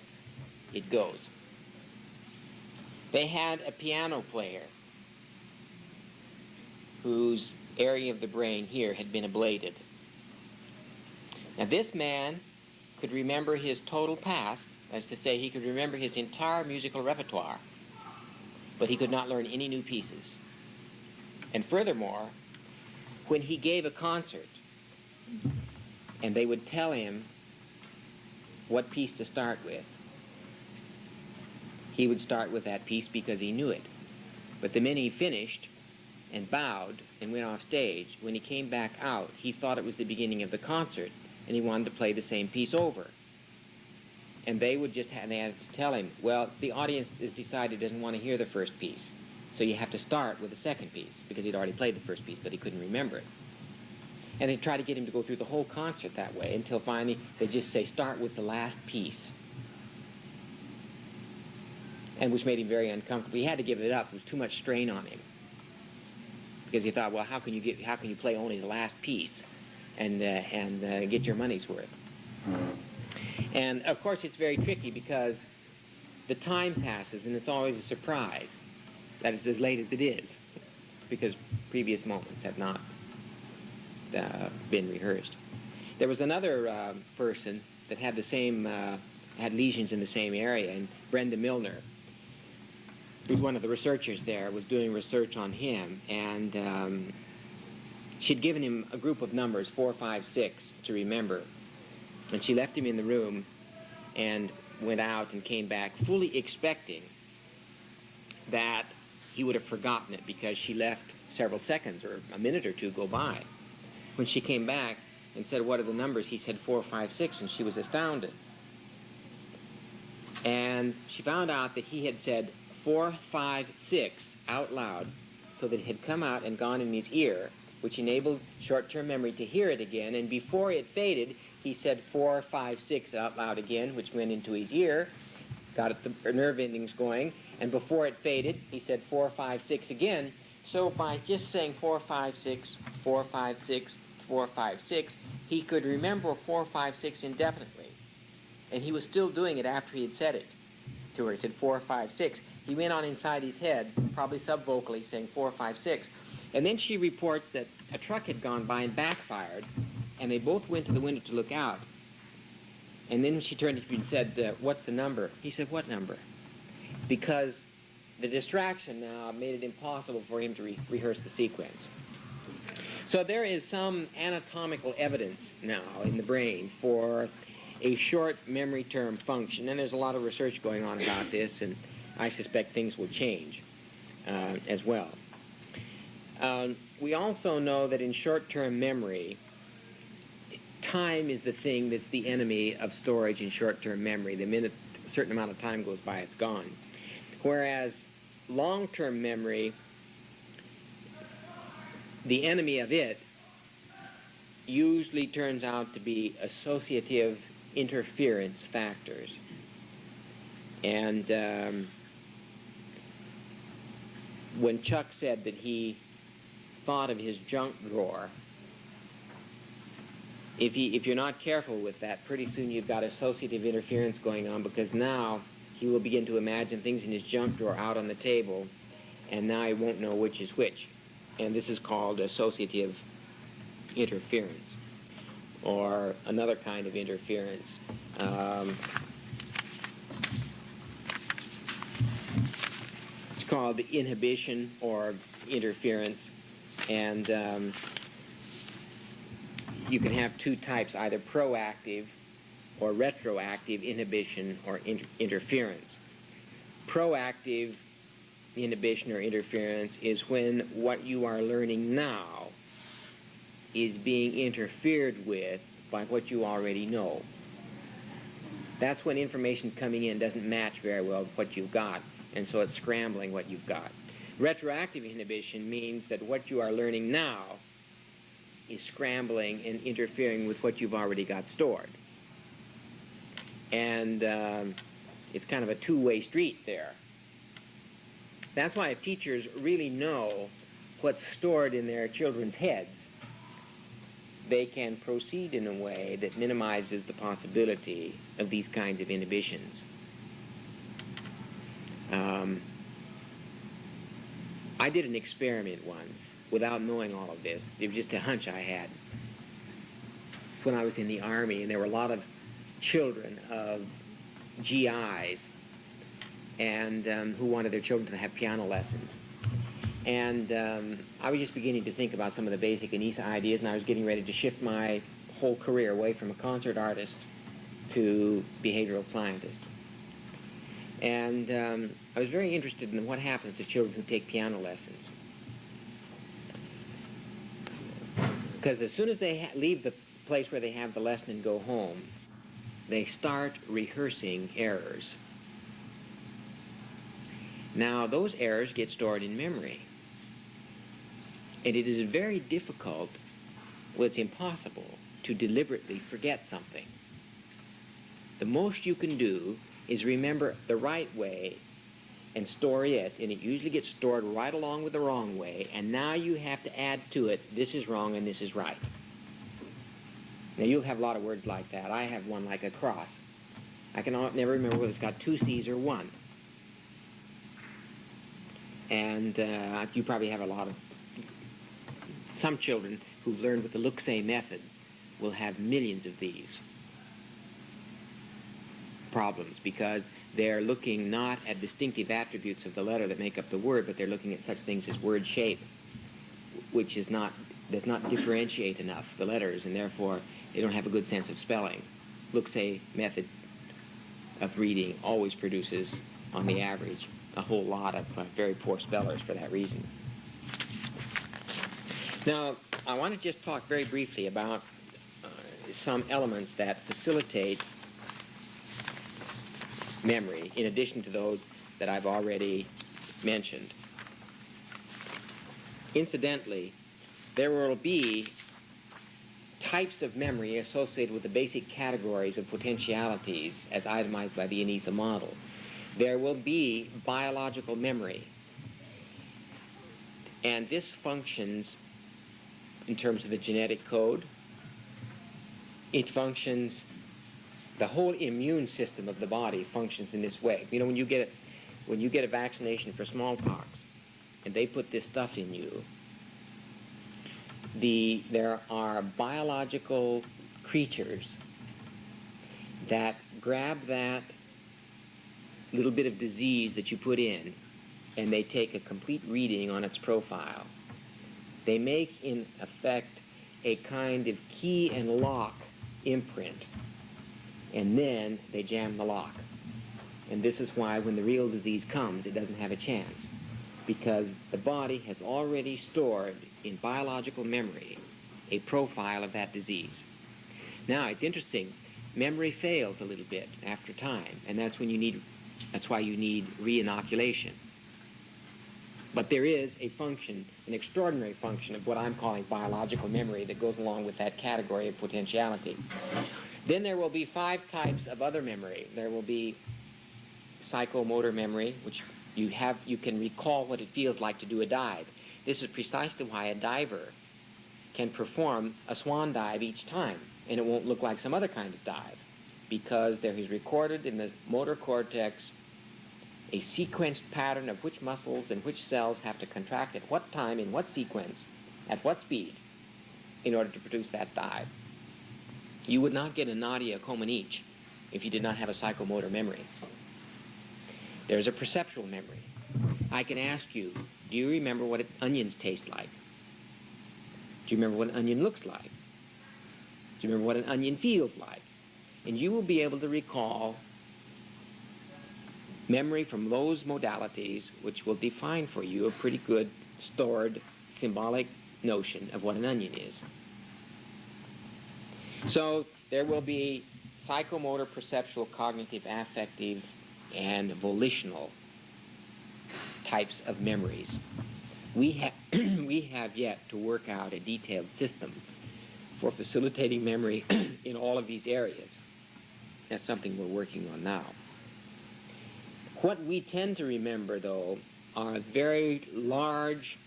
it goes. They had a piano player whose area of the brain here had been ablated. Now, this man could remember his total past, as to say he could remember his entire musical repertoire, but he could not learn any new pieces. And furthermore, when he gave a concert, and they would tell him what piece to start with, he would start with that piece because he knew it. But the minute he finished and bowed and went off stage, when he came back out, he thought it was the beginning of the concert, and he wanted to play the same piece over. And they would just have, they had to tell him, well, the audience has decided doesn't want to hear the first piece, so you have to start with the second piece, because he'd already played the first piece, but he couldn't remember it. And they'd try to get him to go through the whole concert that way, until finally they'd just say, start with the last piece. And which made him very uncomfortable. He had to give it up. It was too much strain on him, because he thought, well, how can you play only the last piece and get your money's worth? And of course it's very tricky because the time passes and it's always a surprise that it's as late as it is because previous moments have not been rehearsed. There was another person that had the same, had lesions in the same area, and Brenda Milner, who's one of the researchers there, was doing research on him, and she'd given him a group of numbers, 4, 5, 6, to remember. And she left him in the room and went out and came back fully expecting that he would have forgotten it because she left several seconds or a minute or two go by. When she came back and said, "What are the numbers?" he said 4, 5, 6, and she was astounded. And she found out that he had said 4, 5, 6 out loud so that it had come out and gone in his ear, which enabled short-term memory to hear it again, and before it faded, he said 4, 5, 6 out loud again, which went into his ear, got the nerve endings going, and before it faded, he said 4, 5, 6 again. So by just saying 4, 5, 6, 4, 5, 6, 4, 5, 6, he could remember 4, 5, 6 indefinitely. And he was still doing it after he had said it to her. He said 4, 5, 6. He went on inside his head, probably subvocally, saying 4, 5, 6. And then she reports that a truck had gone by and backfired, and they both went to the window to look out. And then she turned to him and said, "What's the number?" He said, "What number?" Because the distraction now made it impossible for him to rehearse the sequence. So there is some anatomical evidence now in the brain for a short memory term function, and there's a lot of research going on about this, and I suspect things will change as well. We also know that in short-term memory, time is the thing that's the enemy of storage in short-term memory. The minute a certain amount of time goes by, it's gone. Whereas long-term memory, the enemy of it usually turns out to be associative interference factors. And when Chuck said that he thought of his junk drawer, if you're not careful with that, pretty soon you've got associative interference going on, because now he will begin to imagine things in his junk drawer out on the table, and now he won't know which is which. And this is called associative interference, or another kind of interference. It's called inhibition or interference, and you can have two types, either proactive or retroactive inhibition or interference. Proactive inhibition or interference is when what you are learning now is being interfered with by what you already know. That's when information coming in doesn't match very well with what you've got, and so it's scrambling what you've got. Retroactive inhibition means that what you are learning now is scrambling and interfering with what you've already got stored. And it's kind of a two-way street there. That's why if teachers really know what's stored in their children's heads, they can proceed in a way that minimizes the possibility of these kinds of inhibitions. I did an experiment once without knowing all of this. It was just a hunch I had. It's when I was in the Army, and there were a lot of children of GIs and who wanted their children to have piano lessons. And I was just beginning to think about some of the basic Anisa ideas, and I was getting ready to shift my whole career away from a concert artist to behavioral scientist. And I was very interested in what happens to children who take piano lessons. Because as soon as they leave the place where they have the lesson and go home, they start rehearsing errors. Now, those errors get stored in memory. And it is very difficult, well, it's impossible, to deliberately forget something. The most you can do is remember the right way and store it, and it usually gets stored right along with the wrong way, and now you have to add to it, this is wrong and this is right. Now you'll have a lot of words like that. I have one like a cross. I can never remember whether it's got 2 C's or 1. And you probably have a lot of, some children who've learned with the look-say method will have millions of these problems because they're looking not at distinctive attributes of the letter that make up the word, but they're looking at such things as word shape, which does not differentiate enough the letters, and therefore they don't have a good sense of spelling. Look-say method of reading always produces, on the average, a whole lot of very poor spellers for that reason. Now, I want to just talk very briefly about some elements that facilitate memory, in addition to those that I've already mentioned. Incidentally, there will be types of memory associated with the basic categories of potentialities as itemized by the Anisa-Model. There will be biological memory, and this functions in terms of the genetic code. It functions, the whole immune system of the body functions in this way. You know, when you get a vaccination for smallpox and they put this stuff in you, there are biological creatures that grab that little bit of disease that you put in, and they take a complete reading on its profile. They make, in effect, a kind of key and lock imprint, and then they jam the lock. And this is why when the real disease comes, it doesn't have a chance, because the body has already stored in biological memory a profile of that disease. Now, it's interesting, memory fails a little bit after time, and that's why you need re-inoculation. But there is a function, an extraordinary function of what I'm calling biological memory that goes along with that category of potentiality. Then there will be 5 types of other memory. There will be psychomotor memory, which you can recall what it feels like to do a dive. This is precisely why a diver can perform a swan dive each time, and it won't look like some other kind of dive, because there is recorded in the motor cortex a sequenced pattern of which muscles and which cells have to contract at what time, in what sequence, at what speed, in order to produce that dive. You would not get a Nadia Comaneci if you did not have a psychomotor memory. There's a perceptual memory. I can ask you, do you remember what onions taste like? Do you remember what an onion looks like? Do you remember what an onion feels like? And you will be able to recall memory from those modalities which will define for you a pretty good stored symbolic notion of what an onion is. So there will be psychomotor, perceptual, cognitive, affective, and volitional types of memories. We have yet to work out a detailed system for facilitating memory in all of these areas. That's something we're working on now. What we tend to remember, though, are very large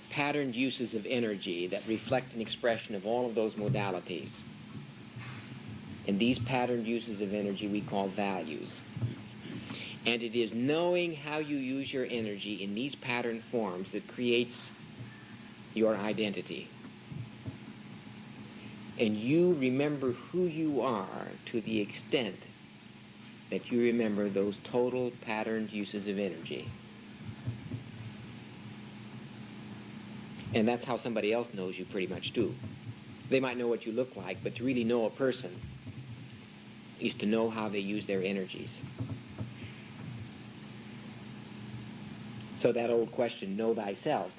patterned uses of energy that reflect an expression of all of those modalities. And these patterned uses of energy we call values. And it is knowing how you use your energy in these patterned forms that creates your identity. And you remember who you are to the extent that you remember those total patterned uses of energy. And that's how somebody else knows you pretty much too. They might know what you look like, but to really know a person is to know how they use their energies. So that old question, know thyself,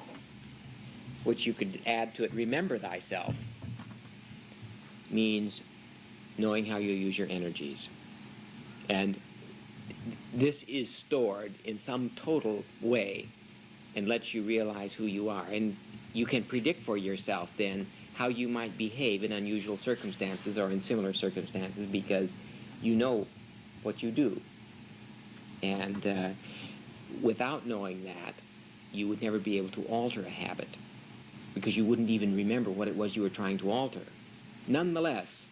which you could add to it, remember thyself, means knowing how you use your energies. And this is stored in some total way and lets you realize who you are. And you can predict for yourself then how you might behave in unusual circumstances or in similar circumstances, because you know what you do. And without knowing that, you would never be able to alter a habit. because you wouldn't even remember what it was you were trying to alter. Nonetheless,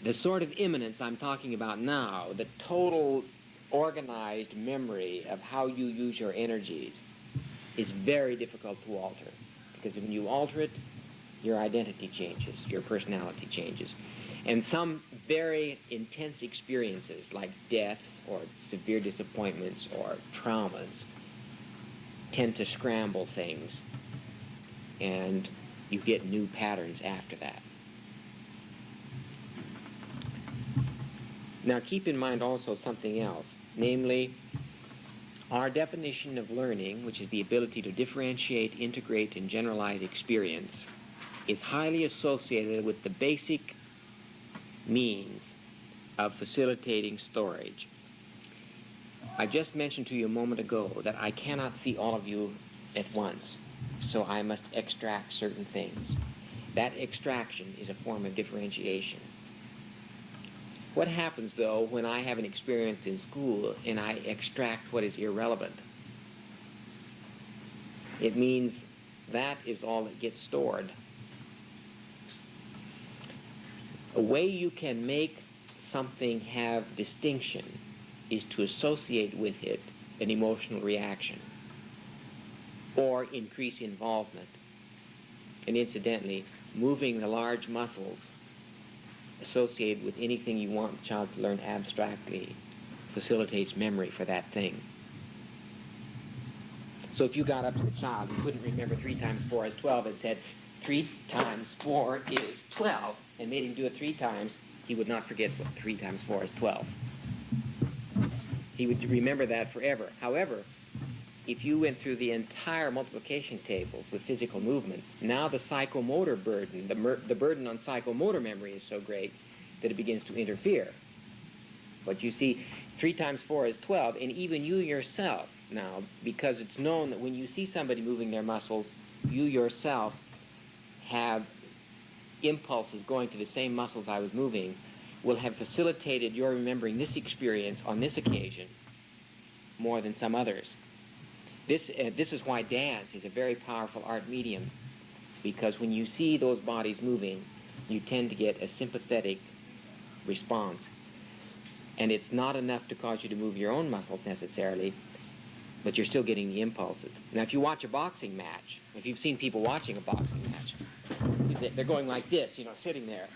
the sort of immanence I'm talking about now, the total organized memory of how you use your energies, is very difficult to alter, because when you alter it, your identity changes, your personality changes. And some very intense experiences like deaths or severe disappointments or traumas tend to scramble things, and you get new patterns after that. Now keep in mind also something else, namely our definition of learning, which is the ability to differentiate, integrate, and generalize experience, is highly associated with the basic means of facilitating storage. I just mentioned to you a moment ago that I cannot see all of you at once, so I must extract certain things. That extraction is a form of differentiation. What happens, though, when I have an experience in school and I extract what is irrelevant? It means that is all that gets stored. A way you can make something have distinction is to associate with it an emotional reaction or increase involvement. And incidentally, moving the large muscles associated with anything you want the child to learn abstractly facilitates memory for that thing. So if you got up to the child and couldn't remember 3 times 4 is 12 and said 3 times 4 is 12 and made him do it 3 times, he would not forget what 3 times 4 is 12. He would remember that forever. However, if you went through the entire multiplication tables with physical movements, now the psychomotor burden, the burden on psychomotor memory is so great that it begins to interfere. But you see, 3 times 4 is 12, and even you yourself now, because it's known that when you see somebody moving their muscles, you yourself have impulses going to the same muscles I was moving, will have facilitated your remembering this experience on this occasion more than some others. This is why dance is a very powerful art medium, because when you see those bodies moving, you tend to get a sympathetic response. And it's not enough to cause you to move your own muscles necessarily, but you're still getting the impulses. Now, if you watch a boxing match, if you've seen people watching a boxing match, they're going like this, sitting there.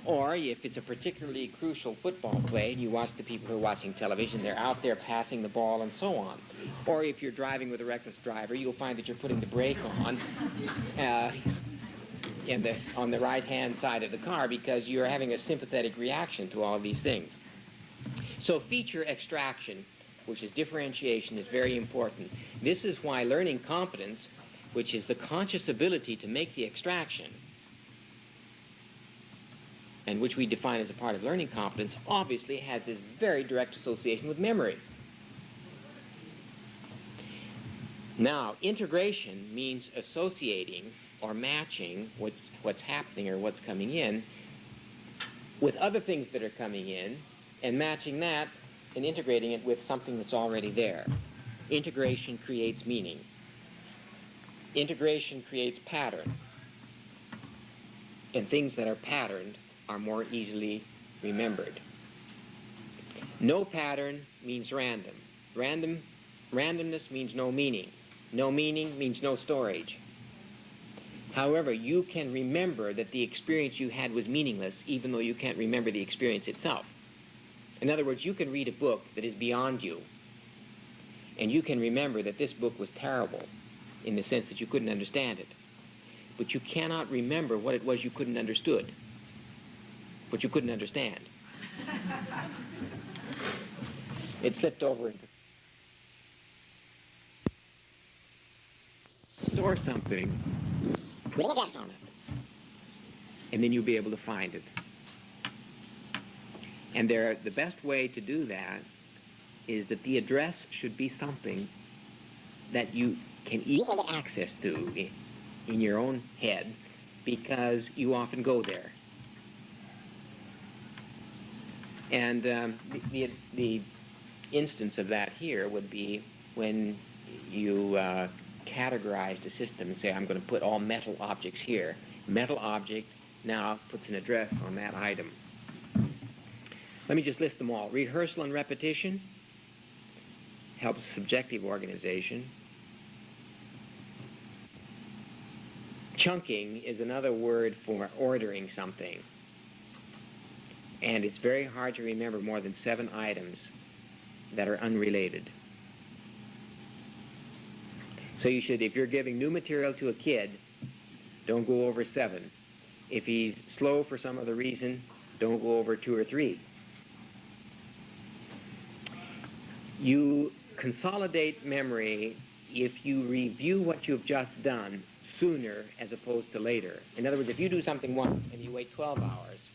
Or if it's a particularly crucial football play and you watch the people who are watching television, they're out there passing the ball and so on. Or if you're driving with a reckless driver, you'll find that you're putting the brake on on the right-hand side of the car because you're having a sympathetic reaction to all of these things. So feature extraction, which is differentiation, is very important. This is why learning competence, which is the conscious ability to make the extraction, and which we define as a part of learning competence, obviously has this very direct association with memory. Now, integration means associating or matching what's happening or what's coming in with other things that are coming in and matching that and integrating it with something that's already there. Integration creates meaning. Integration creates pattern. And things that are patterned are more easily remembered. No pattern means random. Randomness means no meaning. No meaning means no storage. However, you can remember that the experience you had was meaningless even though you can't remember the experience itself. In other words, you can read a book that is beyond you, and you can remember that this book was terrible in the sense that you couldn't understand it. But you cannot remember what it was you couldn't understood. What you couldn't understand. It slipped over into store something, put an address on it, and then you'll be able to find it. And the best way to do that is that the address should be something that you can easily get access to in your own head because you often go there. And the instance of that here would be when you categorized a system and say, I'm going to put all metal objects here. Metal object now puts an address on that item. Let me just list them all. Rehearsal and repetition helps subjective organization. Chunking is another word for ordering something. And it's very hard to remember more than 7 items that are unrelated. So you should, if you're giving new material to a kid, don't go over 7. If he's slow for some other reason, don't go over 2 or 3. You consolidate memory if you review what you've just done sooner as opposed to later. In other words, if you do something once and you wait 12 hours,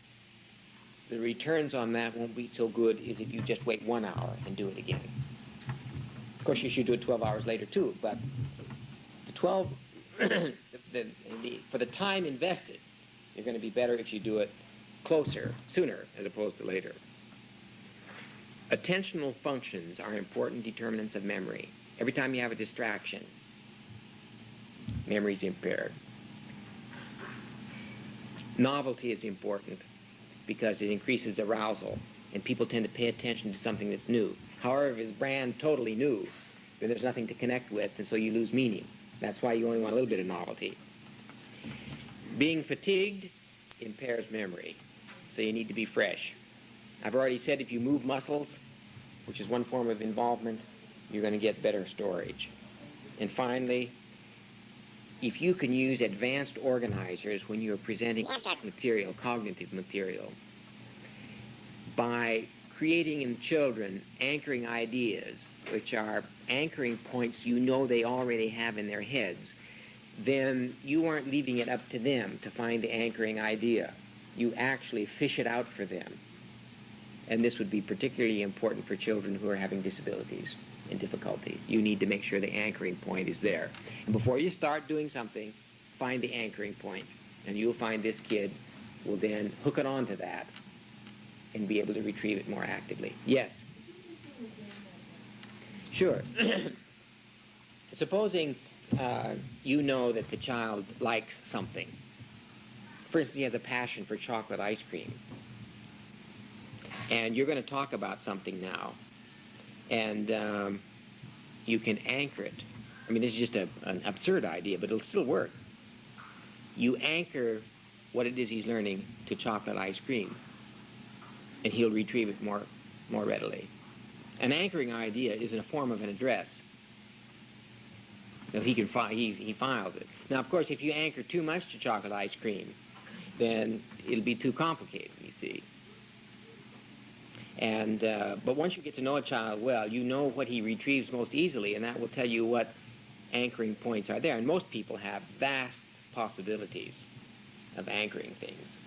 the returns on that won't be so good as if you just wait 1 hour and do it again. Of course, you should do it 12 hours later too, but the 12, for the time invested, you're going to be better if you do it closer, sooner, as opposed to later. Attentional functions are important determinants of memory. Every time you have a distraction, memory is impaired. Novelty is important because it increases arousal, and people tend to pay attention to something that's new. However, if it's brand totally new, then there's nothing to connect with, and so you lose meaning. That's why you only want a little bit of novelty. Being fatigued impairs memory, so you need to be fresh. I've already said if you move muscles, which is one form of involvement, you're going to get better storage. And finally, if you can use advanced organizers when you're presenting material, cognitive material, by creating in children anchoring ideas, which are anchoring points you know they already have in their heads, then you aren't leaving it up to them to find the anchoring idea. You actually fish it out for them. And this would be particularly important for children who are having disabilities and difficulties. You need to make sure the anchoring point is there. And before you start doing something, find the anchoring point. And you'll find this kid will then hook it onto that and be able to retrieve it more actively. Yes? Sure. Supposing you know that the child likes something. For instance, he has a passion for chocolate ice cream. And you're going to talk about something now. And you can anchor it. I mean, this is just an absurd idea, but it'll still work. You anchor what it is he's learning to chocolate ice cream, and he'll retrieve it more readily. An anchoring idea is in a form of an address. So he files it. Now, of course, if you anchor too much to chocolate ice cream, then it'll be too complicated, you see. And but once you get to know a child well, you know what he retrieves most easily, and that will tell you what anchoring points are there. And most people have vast possibilities of anchoring things.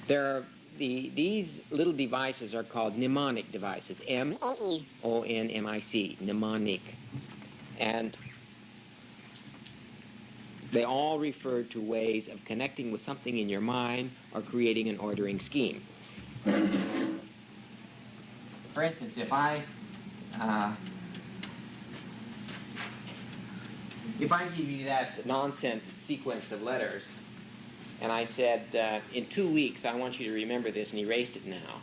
There are these little devices are called mnemonic devices. M-E-O-N-M-I-C, mnemonic, and they all refer to ways of connecting with something in your mind or creating an ordering scheme. For instance, if I give you that nonsense sequence of letters, and I said, in 2 weeks, I want you to remember this, and erased it now,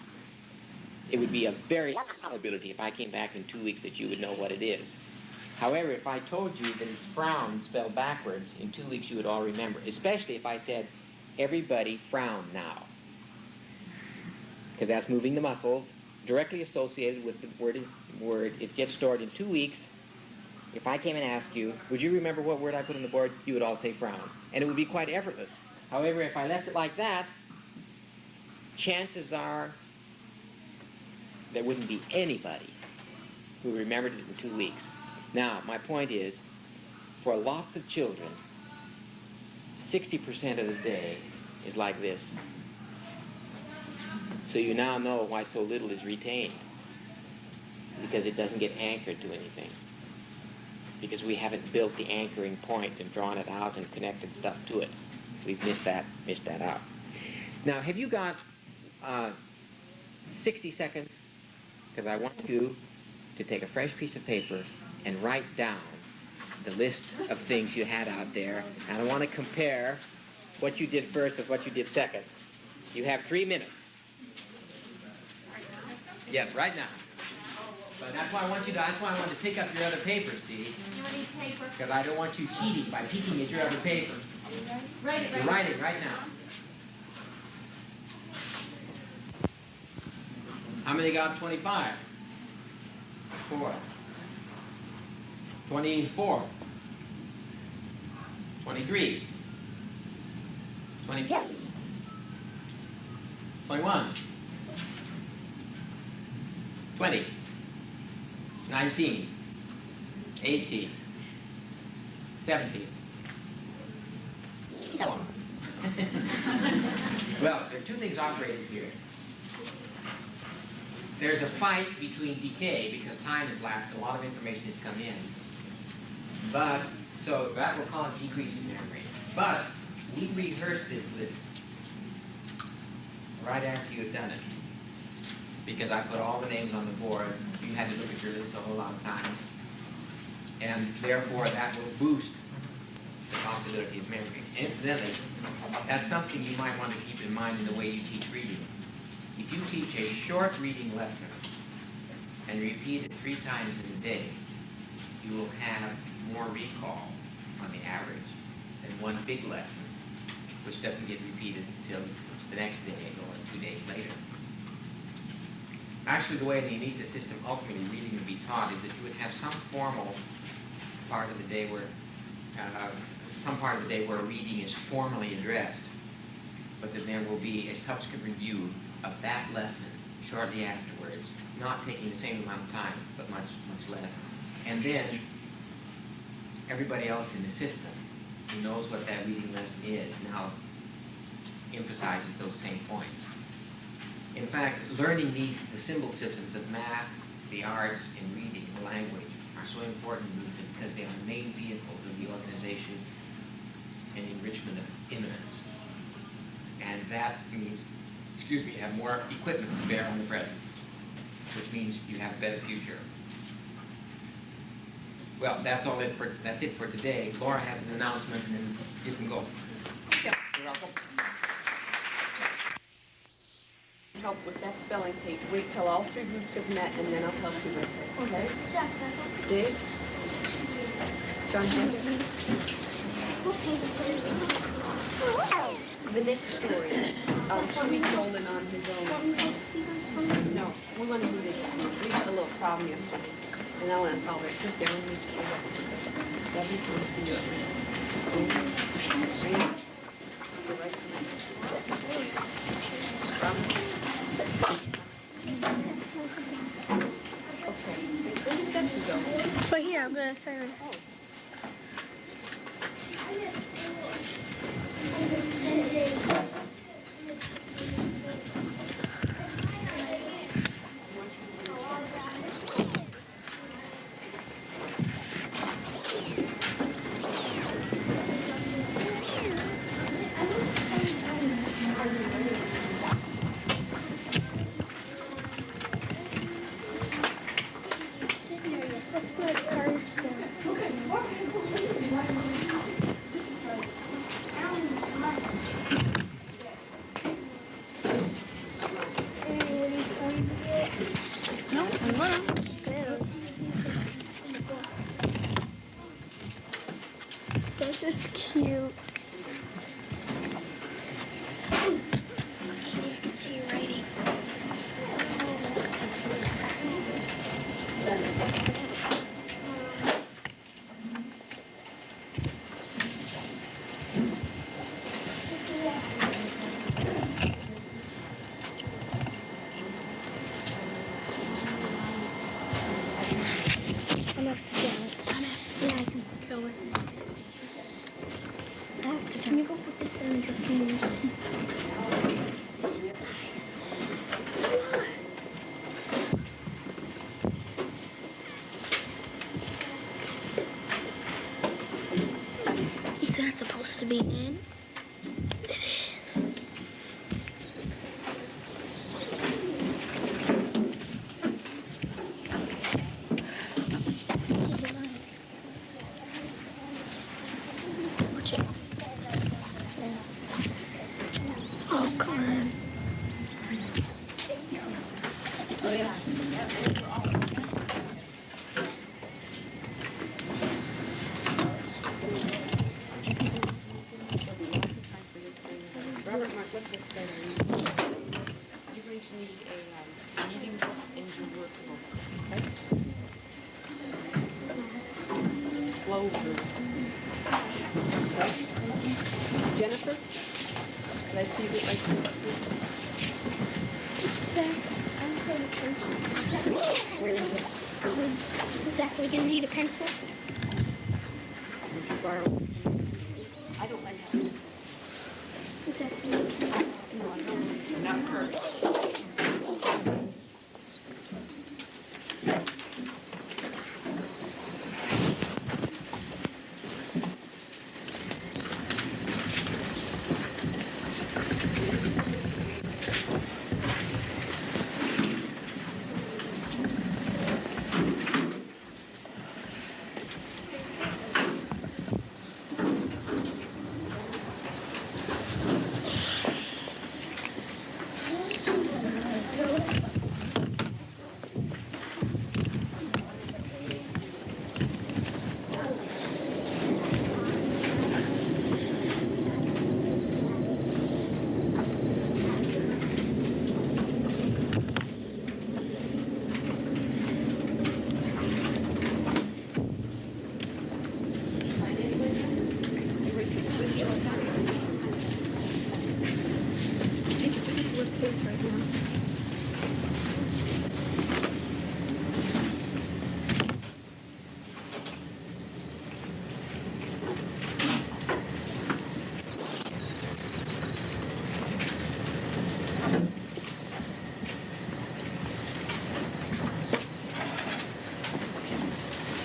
it would be a very probability if I came back in 2 weeks that you would know what it is. However, if I told you that it's frown spelled backwards, in 2 weeks you would all remember, especially if I said, everybody frown now. Because that's moving the muscles, directly associated with the word. It gets stored in 2 weeks. If I came and asked you, would you remember what word I put on the board? You would all say frown. And it would be quite effortless. However, if I left it like that, chances are there wouldn't be anybody who remembered it in 2 weeks. Now, my point is, for lots of children, 60% of the day is like this. So you now know why so little is retained. Because it doesn't get anchored to anything. Because we haven't built the anchoring point and drawn it out and connected stuff to it. We've missed that out. Now, have you got 60 seconds? Because I want you to take a fresh piece of paper and write down the list of things you had out there, and I want to compare what you did first with what you did second. You have 3 minutes. Yes, right now. But that's why I want you to. That's why I want to pick up your other papers, see? You need paper. Because I don't want you cheating by peeking at your other paper. Write it, You're writing right now. How many got 25? 4. 24. 23. 22. 21. 20. 19. 18. 17. So on. Well, there are 2 things operating here. There's a fight between decay because time has lapsed, a lot of information has come in. But, so that will cause decrease in memory. But we rehearsed this list right after you had done it. Because I put all the names on the board, you had to look at your list a whole lot of times. And therefore that will boost the possibility of memory. Incidentally, that's something you might want to keep in mind in the way you teach reading. If you teach a short reading lesson and repeat it 3 times in a day, you will have more recall on the average than one big lesson, which doesn't get repeated until the next day or 2 days later. Actually, the way in the Anisa system ultimately reading would be taught is that you would have some formal part of the day where, reading is formally addressed, but that there will be a subsequent review of that lesson shortly afterwards, not taking the same amount of time, but much, much less. And then everybody else in the system who knows what that reading lesson is now emphasizes those same points. In fact, learning the symbol systems of math, the arts, and reading, and language are so important in these because they are main vehicles of the organization and enrichment of immanence. And that means, you have more equipment to bear on the present, which means you have a better future. Well, that's it for today. Laura has an announcement, and then you can go. Yeah. You're welcome. Help with that spelling page. Wait till all 3 groups have met, and then I'll help you with it. Okay? Dave? John Jim? The next story. 2 weeks old and on his own. No, we want to do this. We had a little problem yesterday, and I want to solve it. Just there, we need to do that. Debbie, can you see your ring? You're right. Okay. Where did that go? But here, I'm gonna sign it. Oh. Let's put our cards there. Hey, what are you signing? No, I'm gonna. This is cute. I can see you writing. I'm up to go. Yeah, I can go with it. I have to. Can you go put this in just a minute? So what? Is that supposed to be in? It is. This is a line. yeah. Robert, Mark, what's this thing? You're going to need a reading book and your workbook, okay? Clover. Okay. Jennifer? Can I see you get right here? Zach, I'm going to pencil. Where is it? Zach, we're going to need a pencil. Would you borrow? I don't like that. Is that for you? No, I don't. Not her.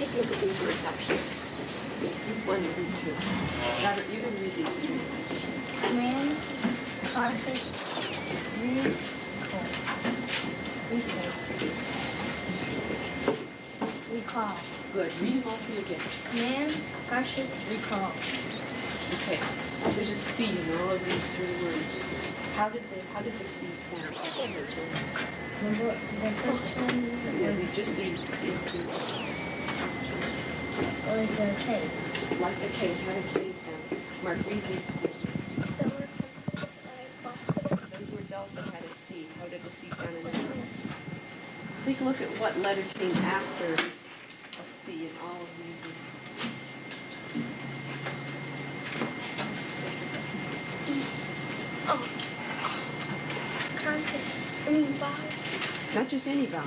Take a look at these words up here. One and two. Robert, you can read these three. Man, artist, read, recall. Good. Read them all three again. Command, cautious, recall. Okay. There's a C in all of these three words. How did the C sound? The first one Yeah, we just read these three. was the K. Like the K. How did K sound? Mark, read these three. Solar, pencil, side, Those words also had a C. How did the C sound in that one? Take a look at what letter came after a C in all of these words. Oh, consonant, vowel, Not just any vowel.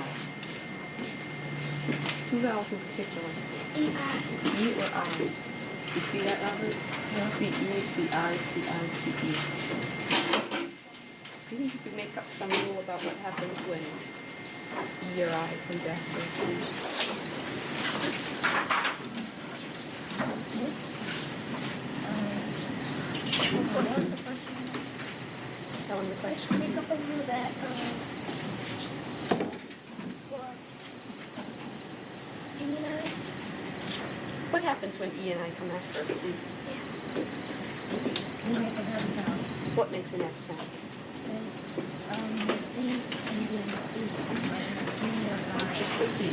Two vowels in particular. E-I. E or I. You see that, Robert? Yeah. C-E, C-I, C-I, C-E. Do you think you could make up some rule about what happens when E or I comes after a C? What's the question? Tell him the question. Make up a rule that, What happens when E and I come after a C? you make an S sound. What makes an S sound? C, and then E, C or I. Just the C.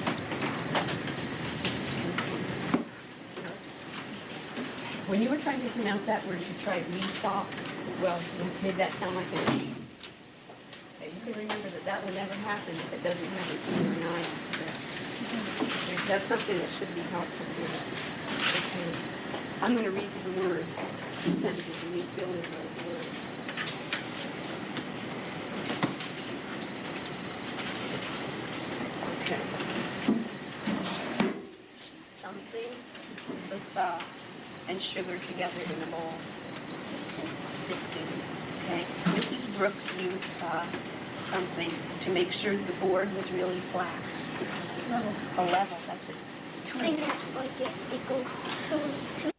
When you were trying to pronounce that word, you tried we-saw. Well, you made that sound like an E. Okay, you can remember that that will never happen if it doesn't have an E or an I after it. That's something that should be helpful to us. Okay. I'm going to read some words, some sentences, and you fill in those words. Okay. Something, the saw, and sugar together in a bowl. Sifting. Okay. Mrs. Brooks used something to make sure the board was really flat. Level. A level, that's it. And that's like it goes to